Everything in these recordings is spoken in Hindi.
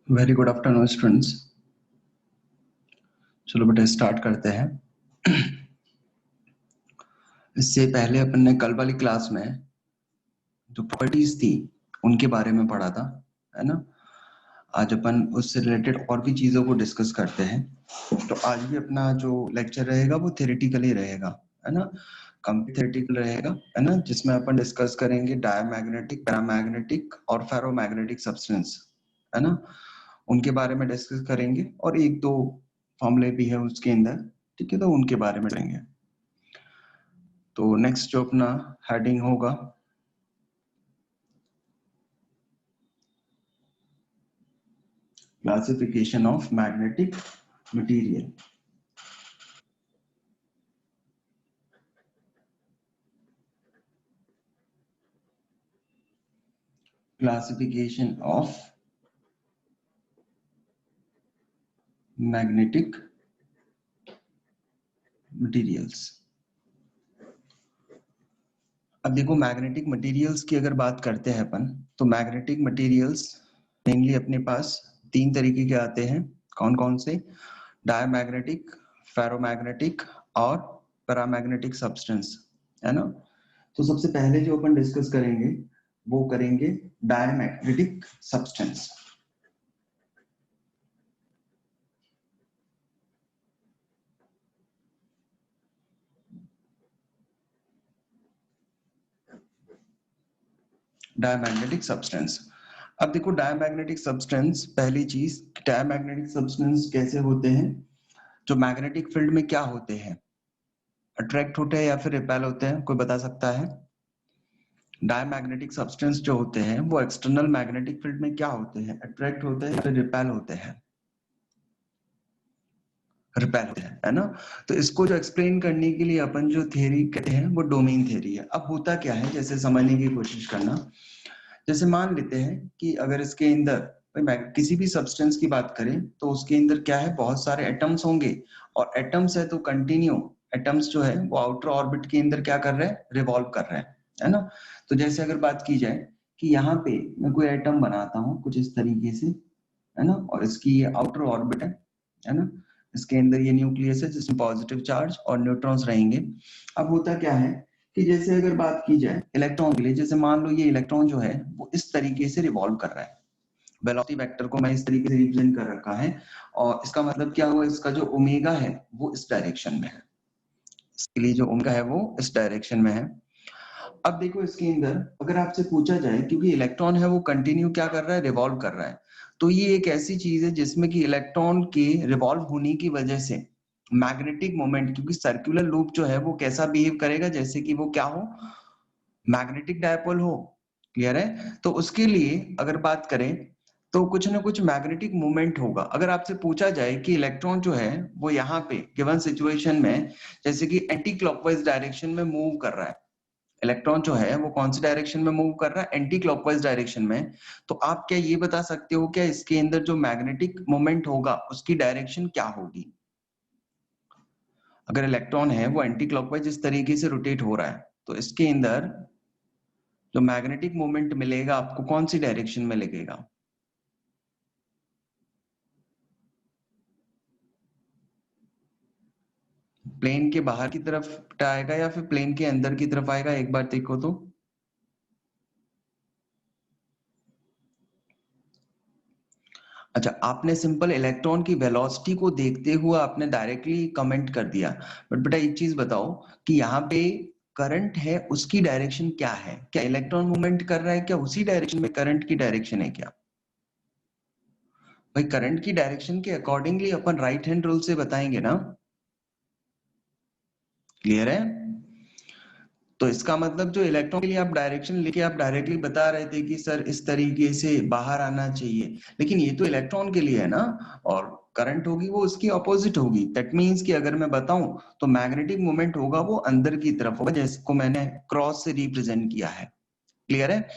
Very good afternoon students. चलो बेटा स्टार्ट करते हैं। इससे पहले अपन ने कल वाली क्लास में जो प्रॉपर्टीज थी उनके बारे में पढ़ा था, है ना। आज अपन उससे रिलेटेड और भी चीजों को डिस्कस करते हैं। तो आज भी अपना जो लेक्चर रहेगा वो थ्योरेटिकली रहेगा, है ना, कंप्लीट थ्योरेटिकल रहेगा, है ना, जिसमें अपन डिस्कस करेंगे डायमैग्नेटिक, पैरामैग्नेटिक और फेरोमैग्नेटिक सब्सटेंस, है ना, उनके बारे में डिस्कस करेंगे। और एक दो फॉर्मूले भी है उसके अंदर, ठीक है, तो उनके बारे में करेंगे। तो नेक्स्ट जो अपना हेडिंग होगा classification of magnetic material. Classification of magnetic materials. अब देखो मैग्नेटिक मटेरियल्स की अगर बात करते हैं अपन, तो मैग्नेटिक मटेरियल्स मेनली अपने पास तीन तरीके के आते हैं। कौन कौन से? डायमैग्नेटिक, फेरोमैग्नेटिक और पैरामैग्नेटिक सब्सटेंस, है ना। तो सबसे पहले जो अपन डिस्कस करेंगे वो करेंगे डायमैग्नेटिक सब्सटेंस। Diamagnetic substance. अब देखो डायमैग्नेटिक सब्सटेंस, पहली चीज डायमैग्नेटिक सब्सटेंस कैसे होते हैं, जो मैग्नेटिक फील्ड में क्या होते हैं, अट्रैक्ट होते हैं या फिर रिपेल होते हैं, कोई बता सकता है? डायमैग्नेटिक सब्सटेंस जो होते हैं वो एक्सटर्नल मैग्नेटिक फील्ड में क्या होते हैं, अट्रैक्ट होते हैं या फिर रिपेल होते हैं? रिपेल होते हैं, है ना। तो इसको जो एक्सप्लेन करने के लिए अपन जो थ्योरी कहते हैं वो डोमेन थ्योरी है। अब होता क्या है, जैसे समझने की कोशिश करना। जैसे मान लेते हैं कि अगर इसके अंदर किसी भी सब्सटेंस की बात करें तो उसके अंदर क्या है, बहुत सारे एटम्स होंगे, और एटम्स है तो कंटिन्यू एटम्स जो है वो आउटर ऑर्बिट के अंदर क्या कर रहे हैं, रिवॉल्व कर रहे हैं, है ना। तो जैसे अगर बात की जाए कि यहाँ पे मैं कोई एटम बनाता हूँ कुछ इस तरीके से, है ना, और इसकी ये आउटर ऑर्बिट है ना, इसके अंदर ये न्यूक्लियस है जिसमें पॉजिटिव चार्ज और न्यूट्रॉन्स रहेंगे। अब होता क्या है कि जैसे अगर बात की जाए इलेक्ट्रॉन के लिए, जैसे मान लो ये इलेक्ट्रॉन जो है वो इस तरीके से रिवॉल्व कर रहा है, वेलोसिटी वेक्टर को मैं इस तरीके से रिप्रेजेंट कर रखा है, और इसका मतलब क्या हुआ, इसका जो ओमेगा है वो इस डायरेक्शन में है, इसके लिए जो ओमेगा है वो इस डायरेक्शन में है। अब देखो इसके अंदर अगर आपसे पूछा जाए, क्योंकि इलेक्ट्रॉन है वो कंटिन्यू क्या कर रहा है, रिवॉल्व कर रहा है, तो ये एक ऐसी चीज है जिसमें कि इलेक्ट्रॉन के रिवॉल्व होने की वजह से मैग्नेटिक मोमेंट, क्योंकि सर्कुलर लूप जो है वो कैसा बिहेव करेगा, जैसे कि वो क्या हो, मैग्नेटिक डायपोल हो। क्लियर है? तो उसके लिए अगर बात करें तो कुछ ना कुछ मैग्नेटिक मूवमेंट होगा। अगर आपसे पूछा जाए कि इलेक्ट्रॉन जो है वो यहाँ पे गिवन सिचुएशन में जैसे कि एंटी क्लॉकवाइज डायरेक्शन में मूव कर रहा है, इलेक्ट्रॉन जो है वो कौन सी डायरेक्शन में मूव कर रहा है, एंटी क्लॉकवाइज डायरेक्शन में, तो आप क्या ये बता सकते हो क्या इसके अंदर जो मैग्नेटिक मोमेंट होगा उसकी डायरेक्शन क्या होगी? अगर इलेक्ट्रॉन है वो एंटी क्लॉकवाइज इस तरीके से रोटेट हो रहा है तो इसके अंदर जो मैग्नेटिक मोमेंट मिलेगा आपको कौन सी डायरेक्शन में लगेगा? प्लेन के बाहर की तरफ आएगा या फिर प्लेन के अंदर की तरफ आएगा, एक बार देखो तो। अच्छा, आपने सिंपल इलेक्ट्रॉन की वेलोसिटी को देखते हुए आपने डायरेक्टली कमेंट कर दिया, बट बेटा एक चीज बताओ कि यहाँ पे करंट है उसकी डायरेक्शन क्या है? क्या इलेक्ट्रॉन मूवमेंट कर रहा है क्या उसी डायरेक्शन में करंट की डायरेक्शन है क्या? भाई करंट की डायरेक्शन के अकॉर्डिंगली अपन राइट हैंड रूल से बताएंगे ना। क्लियर है? तो इसका मतलब जो इलेक्ट्रॉन के लिए आप डायरेक्शन लेके आप डायरेक्टली बता रहे थे कि सर इस तरीके से बाहर आना चाहिए, लेकिन ये तो इलेक्ट्रॉन के लिए है ना, और करंट होगी वो उसकी ऑपोजिट होगी। दैट मीन्स कि अगर मैं बताऊं तो मैग्नेटिक मोमेंट होगा वो अंदर की तरफ होगा, जिसको मैंने क्रॉस से रिप्रेजेंट किया है। क्लियर है?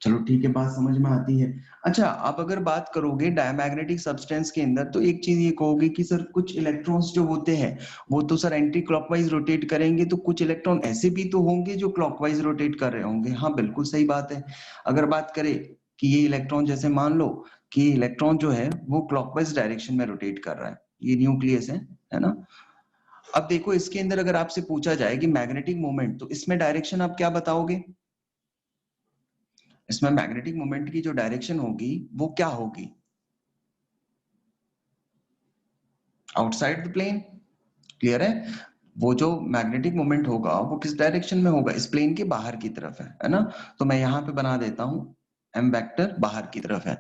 चलो ठीक है, बात समझ में आती है। अच्छा, आप अगर बात करोगे डायमैग्नेटिक सब्सटेंस के अंदर तो एक चीज ये कहोगे कि सर कुछ इलेक्ट्रॉन्स जो होते हैं वो तो सर एंटी क्लॉकवाइज रोटेट करेंगे, तो कुछ इलेक्ट्रॉन ऐसे भी तो होंगे जो क्लॉकवाइज रोटेट कर रहे होंगे। हाँ बिल्कुल सही बात है। अगर बात करें कि ये इलेक्ट्रॉन, जैसे मान लो कि इलेक्ट्रॉन जो है वो क्लॉकवाइज डायरेक्शन में रोटेट कर रहा है, ये न्यूक्लियस है ना। अब देखो इसके अंदर अगर आपसे पूछा जाए कि मैग्नेटिक मोमेंट, तो इसमें डायरेक्शन आप क्या बताओगे? इसमें मैग्नेटिक मोमेंट की जो डायरेक्शन होगी वो क्या होगी? Outside the plane. क्लियर है? वो जो मैग्नेटिक मोमेंट होगा वो किस डायरेक्शन में होगा? इस प्लेन के बाहर की तरफ है ना। तो मैं यहाँ पे बना देता हूं एम वेक्टर बाहर की तरफ है।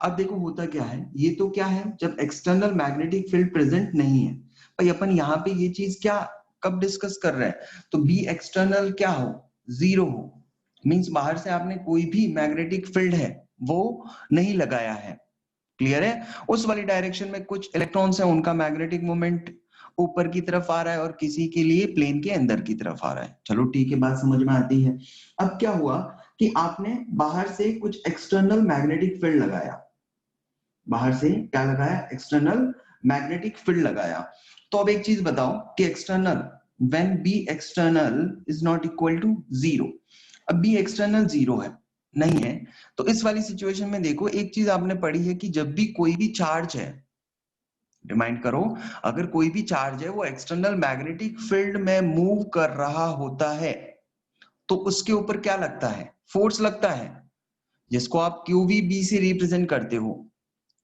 अब देखो होता क्या है, ये तो क्या है जब एक्सटर्नल मैग्नेटिक फील्ड प्रेजेंट नहीं है। भाई अपन यहाँ पे ये चीज क्या कब डिस्कस कर रहे हैं, तो बी एक्सटर्नल क्या हो, जीरो हो, मींस बाहर से आपने कोई भी मैग्नेटिक फील्ड है वो नहीं लगाया है। क्लियर है? उस वाली डायरेक्शन में कुछ इलेक्ट्रॉन्स हैं उनका मैग्नेटिक मोमेंट ऊपर की तरफ आ रहा है और किसी के लिए प्लेन के अंदर की तरफ आ रहा है। चलो ठीक है, बात समझ में आती है। अब क्या हुआ कि आपने बाहर से कुछ एक्सटर्नल मैग्नेटिक फील्ड लगाया, बाहर से क्या लगाया, एक्सटर्नल मैग्नेटिक फील्ड लगाया। तो अब एक चीज बताओ कि external when B external is not equal to zero, अब बी एक्सटर्नल जीरो है नहीं है, तो इस वाली सिचुएशन में देखो एक चीज आपने पढ़ी है कि जब भी कोई भी चार्ज है, रिमाइंड करो, अगर कोई भी चार्ज है वो एक्सटर्नल मैग्नेटिक फील्ड में मूव कर रहा होता है तो उसके ऊपर क्या लगता है, फोर्स लगता है, जिसको आप क्यू वी बी से रिप्रेजेंट करते हो,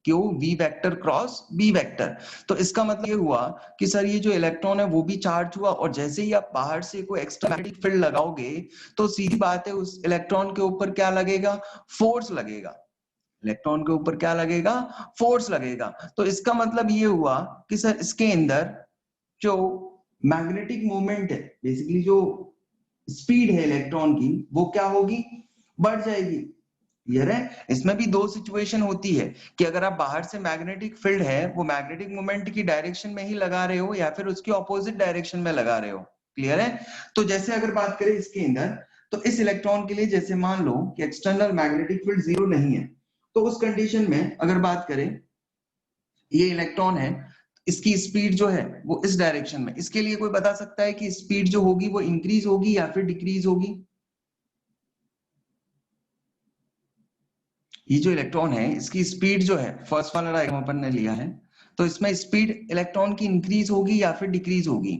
Q V vector cross B vector. तो इसका मतलब ये हुआ कि सर ये जो इलेक्ट्रॉन है वो भी चार्ज हुआ, और जैसे ही आप बाहर से कोई एक्स्ट्रा मैग्नेटिक फील्ड लगाओगे तो सीधी बात है उस इलेक्ट्रॉन के ऊपर क्या लगेगा, फोर्स लगेगा। इलेक्ट्रॉन के ऊपर क्या लगेगा, फोर्स लगेगा। तो इसका मतलब ये हुआ कि सर इसके अंदर जो मैग्नेटिक मोमेंट है, बेसिकली जो स्पीड है इलेक्ट्रॉन की, वो क्या होगी, बढ़ जाएगी। क्लियर है? इसमें भी दो सिचुएशन होती है कि अगर आप बाहर से मैग्नेटिक फील्ड है वो मैग्नेटिक मोमेंट की डायरेक्शन में ही लगा रहे हो या फिर उसकी ऑपोजिट डायरेक्शन में लगा रहे हो। क्लियर है? तो जैसे अगर बात करें इसके अंदर, तो इस इलेक्ट्रॉन के लिए जैसे मान लो कि एक्सटर्नल मैग्नेटिक फील्ड जीरो नहीं है, तो उस कंडीशन में अगर बात करें ये इलेक्ट्रॉन है, इसकी स्पीड जो है वो इस डायरेक्शन में, इसके लिए कोई बता सकता है कि स्पीड जो होगी वो इंक्रीज होगी या फिर डिक्रीज होगी? ये जो इलेक्ट्रॉन है इसकी स्पीड जो है, फर्स्ट वाला डायग्राम अपन ने लिया है, तो इसमें स्पीड इलेक्ट्रॉन की इंक्रीज होगी या फिर डिक्रीज होगी?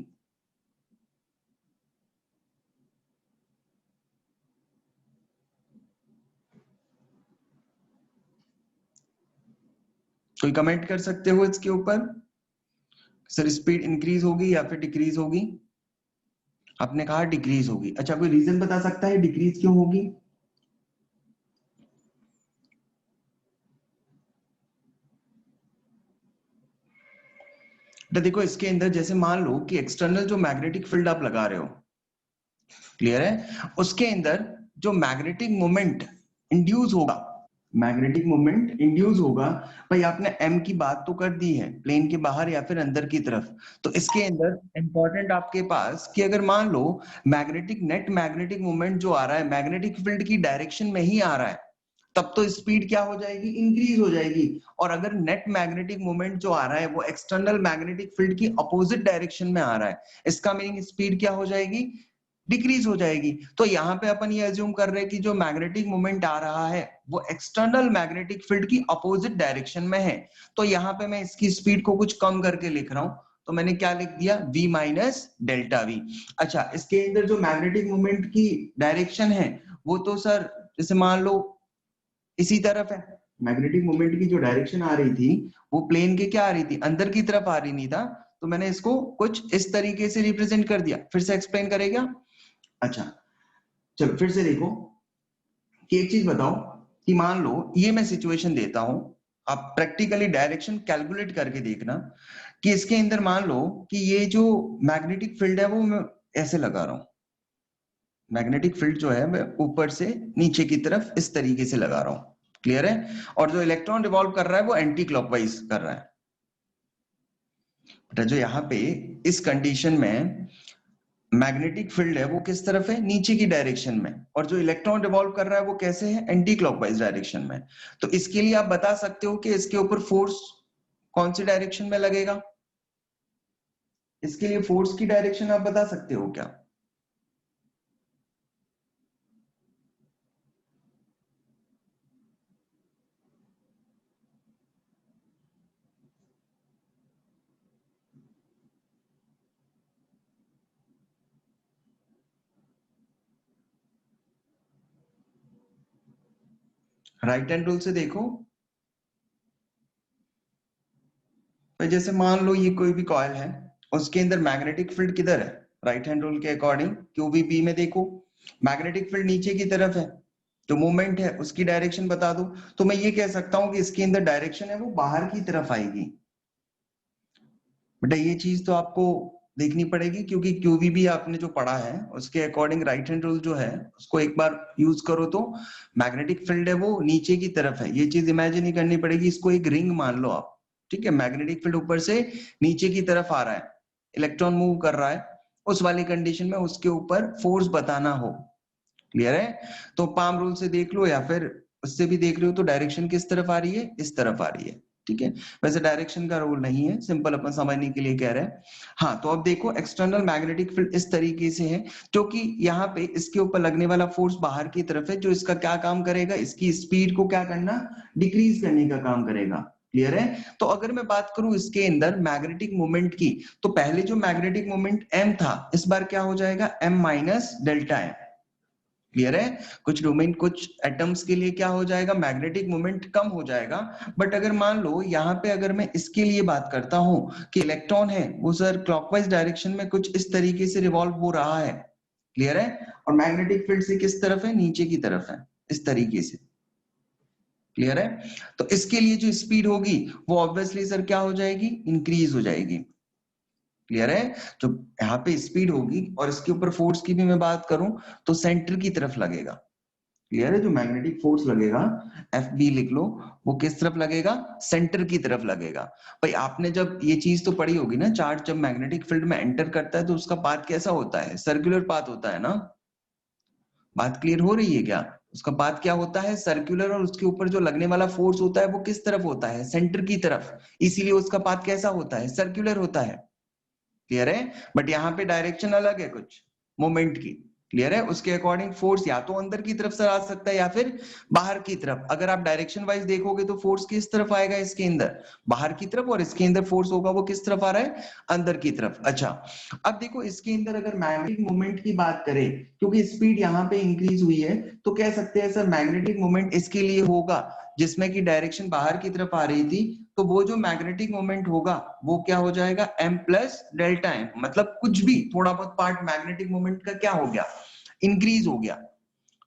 कोई कमेंट कर सकते हो इसके ऊपर, सर स्पीड इंक्रीज होगी या फिर डिक्रीज होगी? आपने कहा डिक्रीज होगी। अच्छा, कोई रीजन बता सकता है डिक्रीज क्यों होगी? तो देखो इसके अंदर जैसे मान लो कि एक्सटर्नल जो मैग्नेटिक फील्ड आप लगा रहे हो, क्लियर है, उसके अंदर जो मैग्नेटिक मोमेंट इंड्यूस होगा, मैग्नेटिक मोमेंट इंड्यूस होगा। भाई आपने एम की बात तो कर दी है, प्लेन के बाहर या फिर अंदर की तरफ, तो इसके अंदर इंपॉर्टेंट आपके पास कि अगर मान लो मैग्नेटिक नेट मैग्नेटिक मोमेंट जो आ रहा है मैग्नेटिक फील्ड की डायरेक्शन में ही आ रहा है, तब तो स्पीड क्या हो जाएगी, इंक्रीज हो जाएगी। और अगर नेट मैग्नेटिक मोमेंट जो आ रहा है वो एक्सटर्नल मैग्नेटिक फील्ड की अपोजिट डायरेक्शन में आ रहा है, इसका मीनिंग स्पीड क्या हो जाएगी, डिक्रीज हो जाएगी। तो यहाँ पे अपन ये अज्यूम कर रहे हैं कि जो मैग्नेटिक मोमेंट आ रहा है वो एक्सटर्नल मैग्नेटिक फील्ड की अपोजिट डायरेक्शन में है। तो यहाँ पे मैं इसकी स्पीड को कुछ कम करके लिख रहा हूं, तो मैंने क्या लिख दिया, v माइनस डेल्टा वी। अच्छा, इसके अंदर जो मैग्नेटिक मोमेंट की डायरेक्शन है वो तो सर जैसे मान लो इसी तरफ है, मैग्नेटिक मोमेंट की जो डायरेक्शन आ रही थी वो प्लेन के क्या आ रही थी, अंदर की तरफ आ रही नहीं था, तो मैंने इसको कुछ इस तरीके से रिप्रेजेंट कर दिया। फिर से एक्सप्लेन करेगा। अच्छा चलो फिर से देखो कि एक चीज बताओ कि मान लो ये मैं सिचुएशन देता हूं, आप प्रैक्टिकली डायरेक्शन कैलकुलेट करके देखना कि इसके अंदर मान लो कि ये जो मैग्नेटिक फील्ड है वो मैं ऐसे लगा रहा हूं, मैग्नेटिक फील्ड जो है मैं ऊपर से नीचे की तरफ इस तरीके से लगा रहा हूं, क्लियर है। और जो इलेक्ट्रॉन रिवॉल्व कर रहा है वो एंटी क्लॉकवाइज कर रहा है। बेटा जो यहाँ पे इस कंडीशन में मैग्नेटिक फील्ड है वो किस तरफ है, नीचे की डायरेक्शन में, और जो इलेक्ट्रॉन रिवॉल्व कर रहा है वो कैसे है, एंटी क्लॉकवाइज डायरेक्शन में। तो इसके लिए आप बता सकते हो कि इसके ऊपर फोर्स कौन सी डायरेक्शन में लगेगा, इसके लिए फोर्स की डायरेक्शन आप बता सकते हो क्या। राइट हैंड रूल से देखो, तो जैसे मान लो ये कोई भी कॉइल है, उसके अंदर मैग्नेटिक फील्ड किधर है, राइट हैंड रूल के अकॉर्डिंग क्यूबीपी में देखो मैग्नेटिक फील्ड नीचे की तरफ है, जो मूवमेंट है उसकी डायरेक्शन बता दो। तो मैं ये कह सकता हूं कि इसके अंदर डायरेक्शन है वो बाहर की तरफ आएगी। बेटा ये चीज तो आपको देखनी पड़ेगी, क्योंकि क्यूबीबी आपने जो पढ़ा है उसके अकॉर्डिंग राइट हैंड रूल जो है उसको एक बार यूज करो तो मैग्नेटिक फील्ड है वो नीचे की तरफ है, ये चीज इमेजिन ही करनी पड़ेगी। इसको एक रिंग मान लो आप, ठीक है, मैग्नेटिक फील्ड ऊपर से नीचे की तरफ आ रहा है, इलेक्ट्रॉन मूव कर रहा है, उस वाली कंडीशन में उसके ऊपर फोर्स बताना हो, क्लियर है। तो पाम रूल से देख लो या फिर उससे भी देख रहे हो तो डायरेक्शन किस तरफ आ रही है, इस तरफ आ रही है, ठीक है। वैसे डायरेक्शन का रूल नहीं है, सिंपल अपन समझने के लिए कह रहे हैं। हाँ तो अब देखो एक्सटर्नल मैग्नेटिक फील्ड इस तरीके से है, क्योंकि यहाँ पे इसके ऊपर लगने वाला फोर्स बाहर की तरफ है, जो इसका क्या काम करेगा, इसकी स्पीड को क्या करना, डिक्रीज करने का काम करेगा, क्लियर है। तो अगर मैं बात करूं इसके अंदर मैग्नेटिक मोमेंट की, तो पहले जो मैग्नेटिक मोमेंट m था इस बार क्या हो जाएगा, m minus delta m, clear है। कुछ डोमेन कुछ एटम्स के लिए क्या हो जाएगा, मैग्नेटिक मोमेंट कम हो जाएगा। बट अगर मान लो यहाँ पे अगर मैं इसके लिए बात करता हूं कि इलेक्ट्रॉन है वो सर क्लॉकवाइज डायरेक्शन में कुछ इस तरीके से रिवॉल्व हो रहा है, क्लियर है, और मैग्नेटिक फील्ड से किस तरफ है, नीचे की तरफ है, इस तरीके से, क्लियर है। तो इसके लिए जो स्पीड होगी वो ऑब्वियसली सर क्या हो जाएगी, इंक्रीज हो जाएगी, क्लियर है। जो यहाँ पे स्पीड होगी और इसके ऊपर फोर्स की भी मैं बात करूं तो सेंटर की तरफ लगेगा, क्लियर है। जो मैग्नेटिक फोर्स लगेगा एफ बी लिख लो, वो किस तरफ लगेगा, सेंटर की तरफ लगेगा। भाई आपने जब ये चीज तो पढ़ी होगी ना, चार्ज जब मैग्नेटिक फील्ड में एंटर करता है तो उसका पाथ कैसा होता है, सर्कुलर पाथ होता है ना। बात क्लियर हो रही है क्या, उसका पाथ क्या होता है, सर्कुलर, और उसके ऊपर जो लगने वाला फोर्स होता है वो किस तरफ होता है, सेंटर की तरफ, इसीलिए उसका पाथ कैसा होता है, सर्कुलर होता है, क्लियर है। बट यहाँ पे डायरेक्शन अलग है कुछ मोमेंट की, क्लियर है। उसके अकॉर्डिंग फोर्स या तो अंदर की तरफ से आ सकता है या फिर बाहर की तरफ। अगर आप डायरेक्शन वाइज देखोगे तो फोर्स किस तरफ आएगा, इसके अंदर बाहर की तरफ, और इसके अंदर फोर्स होगा वो किस तरफ आ रहा है, अंदर की तरफ। अच्छा अब देखो इसके अंदर अगर मैग्नेटिक मोमेंट की बात करें, क्योंकि स्पीड यहाँ पे इंक्रीज हुई है, तो कह सकते हैं सर मैग्नेटिक मोमेंट इसके लिए होगा जिसमें की डायरेक्शन बाहर की तरफ आ रही थी, तो वो जो मैग्नेटिक मोमेंट होगा वो क्या हो जाएगा, m प्लस डेल्टा m, मतलब कुछ भी थोड़ा बहुत पार्ट मैग्नेटिक मोमेंट का क्या हो गया, इंक्रीज हो गया।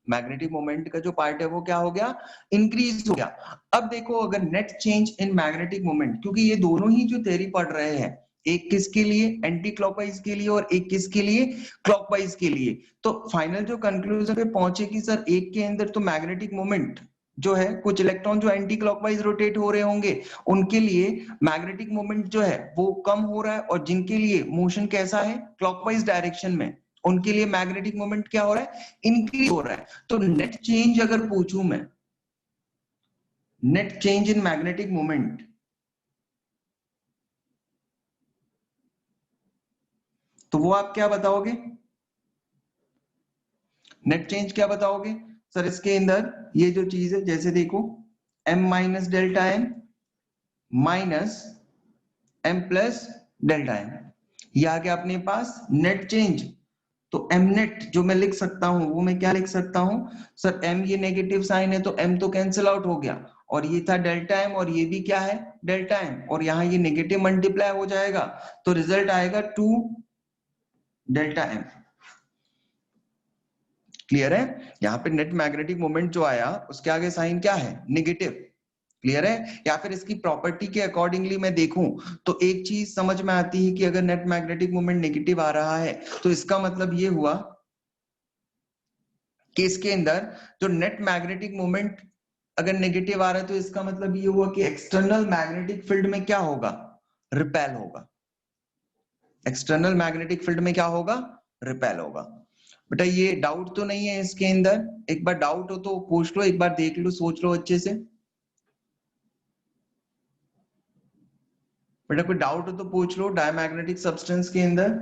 मैग्नेटिक मोमेंट का जो पार्ट है वो क्या हो गया, इंक्रीज हो गया। अब देखो अगर net change in magnetic moment, क्योंकि ये दोनों ही जो थ्योरी पढ़ रहे हैं, एक किसके लिए, एंटी क्लॉकवाइज के लिए, और एक किसके लिए, क्लॉकवाइज के लिए, तो फाइनल जो कंक्लूजन पे पहुंचे कि सर एक के अंदर तो मैग्नेटिक मोमेंट जो है, कुछ इलेक्ट्रॉन जो एंटी क्लॉकवाइज रोटेट हो रहे होंगे, उनके लिए मैग्नेटिक मोमेंट जो है वो कम हो रहा है, और जिनके लिए मोशन कैसा है, क्लॉकवाइज डायरेक्शन में, उनके लिए मैग्नेटिक मोमेंट क्या हो रहा है, इंक्रीज हो रहा है। तो नेट चेंज अगर पूछूं मैं, net change in magnetic moment, तो वो आप क्या बताओगे, नेट चेंज क्या बताओगे सर? इसके अंदर ये जो चीज है, जैसे देखो m minus delta m minus m plus delta m, ये आ गया अपने पास नेट चेंज। तो m नेट जो मैं लिख सकता हूं, वो मैं क्या लिख सकता हूं सर, m ये नेगेटिव साइन है तो m तो कैंसिल आउट हो गया, और ये था डेल्टा m, और ये भी क्या है, डेल्टा m, और यहाँ ये नेगेटिव मल्टीप्लाई हो जाएगा, तो रिजल्ट आएगा 2 डेल्टा m। क्लियर है? यहाँ पे नेट मैग्नेटिक मोमेंट जो आया, उसके आगे साइन क्या है, नेगेटिव। क्लियर है? या फिर इसकी प्रॉपर्टी के अकॉर्डिंगली मैं देखूं तो एक चीज समझ में आती है कि अगर नेट मैग्नेटिक मोमेंट नेगेटिव आ रहा है, तो इसका मतलब ये हुआ कि इसके अंदर जो नेट मैग्नेटिक मोमेंट अगर नेगेटिव आ रहा है, तो इसका मतलब ये हुआ कि एक्सटर्नल मैग्नेटिक फील्ड में क्या होगा, रिपेल होगा। एक्सटर्नल मैग्नेटिक फील्ड में क्या होगा, रिपेल होगा। बेटा ये डाउट तो नहीं है इसके अंदर? एक बार डाउट हो तो पूछ लो, एक बार देख लो, सोच लो अच्छे से। बेटा कोई डाउट हो तो पूछ लो डायमैग्नेटिक सब्सटेंस के अंदर।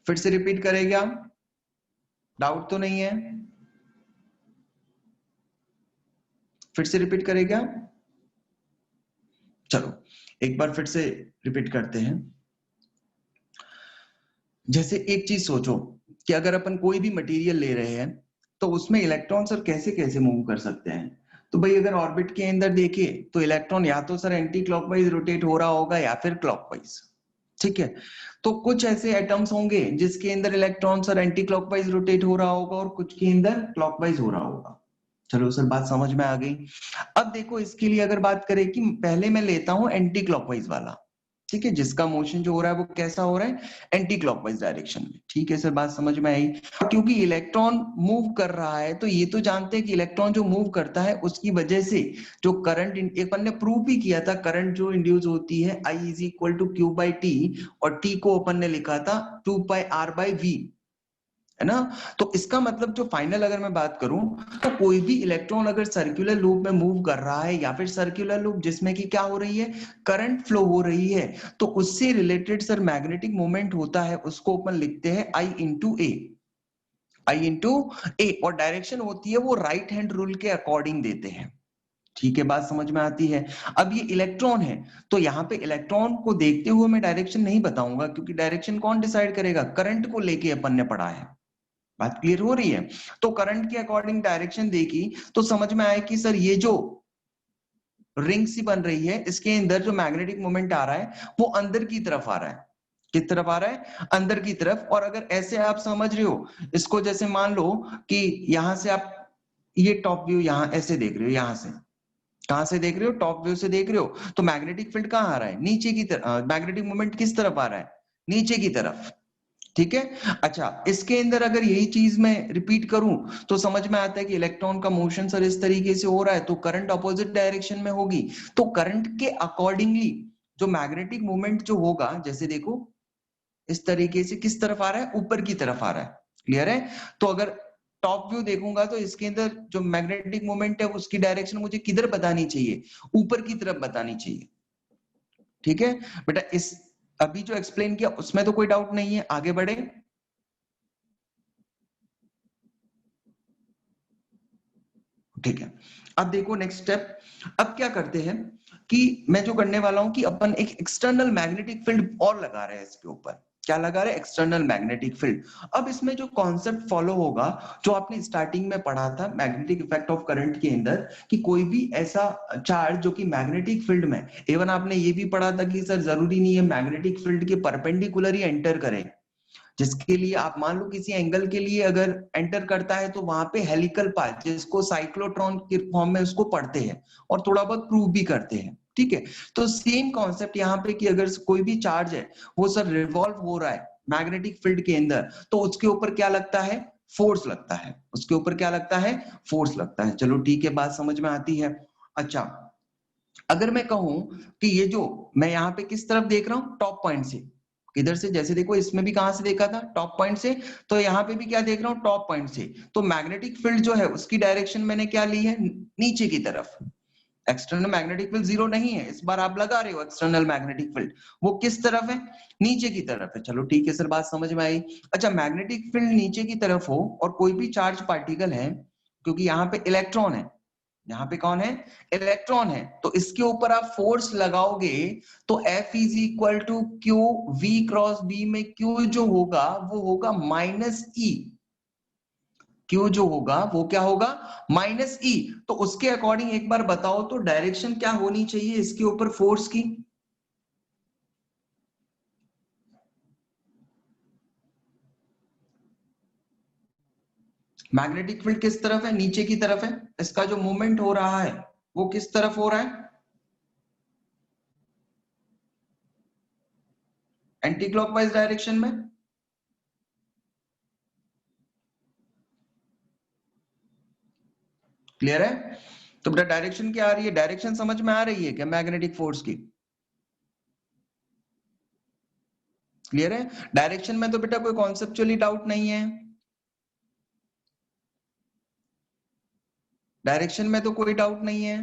फिर से रिपीट करें क्या? डाउट तो नहीं है? फिर से रिपीट करें क्या? चलो एक बार फिर से रिपीट करते हैं। जैसे एक चीज सोचो कि अगर अपन कोई भी मटेरियल ले रहे हैं, तो उसमें इलेक्ट्रॉन सर कैसे कैसे मूव कर सकते हैं? तो भाई अगर ऑर्बिट के अंदर देखे तो इलेक्ट्रॉन या तो सर एंटी क्लॉकवाइज रोटेट हो रहा होगा या फिर क्लॉकवाइज। ठीक है, तो कुछ ऐसे एटम्स होंगे जिसके अंदर electron sir anti clockwise rotate हो रहा होगा और कुछ के अंदर क्लॉकवाइज हो रहा होगा। चलो सर बात समझ में आ गई। अब देखो इसके लिए अगर बात करें कि पहले मैं लेता हूं एंटी क्लॉकवाइज वाला, ठीक है, जिसका मोशन जो हो रहा है वो कैसा हो रहा है, एंटी क्लॉकवाइज डायरेक्शन में। ठीक है सर, बात समझ में आई। क्योंकि इलेक्ट्रॉन मूव कर रहा है, तो ये तो जानते हैं कि इलेक्ट्रॉन जो मूव करता है उसकी वजह से जो करंट, एक अपन ने प्रूव भी किया था, करंट जो इंड्यूस होती है I is equal to Q by T, और टी को अपन ने लिखा था 2 पाई आर बाई वी, है ना? तो इसका मतलब जो फाइनल अगर मैं बात करूं, तो कोई भी इलेक्ट्रॉन अगर सर्कुलर लूप में मूव कर रहा है, या फिर सर्कुलर लूप जिसमें कि क्या हो रही है, करंट फ्लो हो रही है, तो उससे रिलेटेड सर मैग्नेटिक मोमेंट होता है, उसको अपन लिखते हैं I into A, I into A, और डायरेक्शन होती है वो राइट हैंड रूल के अकॉर्डिंग देते हैं। ठीक है, बात समझ में आती है? अब ये इलेक्ट्रॉन है, तो यहाँ पे इलेक्ट्रॉन को देखते हुए मैं डायरेक्शन नहीं बताऊंगा, क्योंकि डायरेक्शन कौन डिसाइड करेगा, करंट को लेके अपन ने पढ़ा है। बात क्लियर हो रही है? तो करंट के अकॉर्डिंग डायरेक्शन देखी तो समझ में आया कि सर ये जो रिंग सी बन रही है, इसके अंदर जो मैग्नेटिक मोमेंट आ रहा है वो अंदर की तरफ आ रहा है। किस तरफ आ रहा है, अंदर की तरफ। और अगर ऐसे आप समझ रहे हो इसको, जैसे मान लो कि यहां से आप ये टॉप व्यू यहां ऐसे देख रहे हो, यहां से कहां से देख रहे हो, टॉप व्यू से देख रहे हो, तो मैग्नेटिक फील्ड कहां आ रहा है, नीचे की तरफ। मैग्नेटिक मोमेंट किस तरफ आ रहा है, नीचे की तरफ। ठीक है, अच्छा इसके अंदर अगर यही चीज मैं रिपीट करूं तो समझ में आता है कि इलेक्ट्रॉन का मोशन सर इस तरीके से हो रहा है, तो करंट अपोजिट डायरेक्शन में होगी। तो करंट के अकॉर्डिंगली जो मैग्नेटिक मोमेंट जो होगा, जैसे देखो इस तरीके से किस तरफ आ रहा है, ऊपर की तरफ आ रहा है। क्लियर है? तो अगर टॉप व्यू देखूंगा तो इसके अंदर जो मैग्नेटिक मोमेंट है उसकी डायरेक्शन मुझे किधर बतानी चाहिए, ऊपर की तरफ बतानी चाहिए। ठीक है बेटा, इस अभी जो एक्सप्लेन किया उसमें तो कोई डाउट नहीं है, आगे बढ़े। ठीक है, अब देखो नेक्स्ट स्टेप। अब क्या करते हैं कि मैं जो करने वाला हूं कि अपन एक एक्सटर्नल मैग्नेटिक फील्ड और लगा रहे हैं इसके ऊपर। क्या लगा रहे हैं, एक्सटर्नल मैग्नेटिक फील्ड। अब इसमें जो कॉन्सेप्ट फॉलो होगा, जो आपने स्टार्टिंग में पढ़ा था मैग्नेटिक इफेक्ट ऑफ करंट के अंदर, कि कोई भी ऐसा चार्ज जो कि मैग्नेटिक फील्ड में, इवन आपने ये भी पढ़ा था कि सर जरूरी नहीं है मैग्नेटिक फील्ड के परपेंडिकुलर ही एंटर करे, जिसके लिए आप मान लो किसी एंगल के लिए अगर एंटर करता है तो वहां पे हेलिकल पाथ, जिसको साइक्लोट्रॉन के फॉर्म में उसको पढ़ते हैं और थोड़ा बहुत प्रूव भी करते हैं। ठीक है, तो सेम कॉन्सेप्ट यहाँ पे कि अगर कोई भी चार्ज है वो सर रिवॉल्व हो रहा है मैग्नेटिक फील्ड के अंदर, तो उसके ऊपर क्या लगता है? फोर्स लगता है। उसके ऊपर क्या लगता है? फोर्स लगता है। चलो ठीक है, बात समझ में आती है। अच्छा, अगर मैं कहूं कि ये जो मैं यहाँ पे किस तरफ देख रहा हूं? टॉप पॉइंट से। किधर से? जैसे देखो इसमें भी कहां से देखा था? टॉप पॉइंट से। तो यहाँ पे भी क्या देख रहा हूं? टॉप पॉइंट से। तो मैग्नेटिक फील्ड जो है उसकी डायरेक्शन मैंने क्या ली है? नीचे की तरफ। एक्सटर्नल मैग्नेटिक फील्ड जीरो नहीं है, इस बार आप लगा रहे हो एक्सटर्नल मैग्नेटिक फील्ड, वो किस तरफ है? नीचे की तरफ है। चलो ठीक है सर, बात समझ में आई। अच्छा, मैग्नेटिक फील्ड नीचे की तरफ हो और कोई भी चार्ज पार्टिकल है, क्योंकि यहाँ पे इलेक्ट्रॉन है, यहाँ पे कौन है? इलेक्ट्रॉन है, तो इसके ऊपर आप फोर्स लगाओगे तो F is equal to Q V cross B में Q जो होगा वो होगा माइनस E। क्यू जो होगा वो क्या होगा? माइनस ई। तो उसके अकॉर्डिंग एक बार बताओ तो डायरेक्शन क्या होनी चाहिए इसके ऊपर फोर्स की? मैग्नेटिक फील्ड किस तरफ है? नीचे की तरफ है। इसका जो मूवमेंट हो रहा है वो किस तरफ हो रहा है? एंटी क्लॉकवाइज डायरेक्शन में। क्लियर है? तो बेटा डायरेक्शन क्या आ रही है? डायरेक्शन समझ में आ रही है क्या मैग्नेटिक फोर्स की? क्लियर है? डायरेक्शन में तो बेटा कोई कॉन्सेप्चुअली डाउट नहीं है। डायरेक्शन में तो कोई डाउट नहीं है।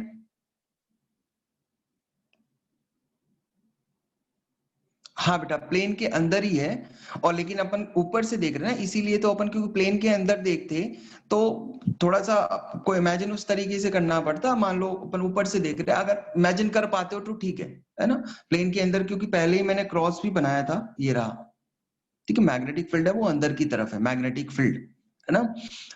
हाँ बेटा, प्लेन के अंदर ही है। और लेकिन अपन ऊपर से देख रहे हैं ना, इसीलिए तो अपन, क्योंकि प्लेन के अंदर देखते तो थोड़ा सा आपको इमेजिन उस तरीके से करना पड़ता। मान लो अपन ऊपर से देख रहे हैं, अगर इमेजिन कर पाते हो तो ठीक है ना? प्लेन के अंदर, क्योंकि पहले ही मैंने क्रॉस भी बनाया था, ये रहा। ठीक है, मैग्नेटिक फील्ड है वो अंदर की तरफ है, मैग्नेटिक फील्ड है ना?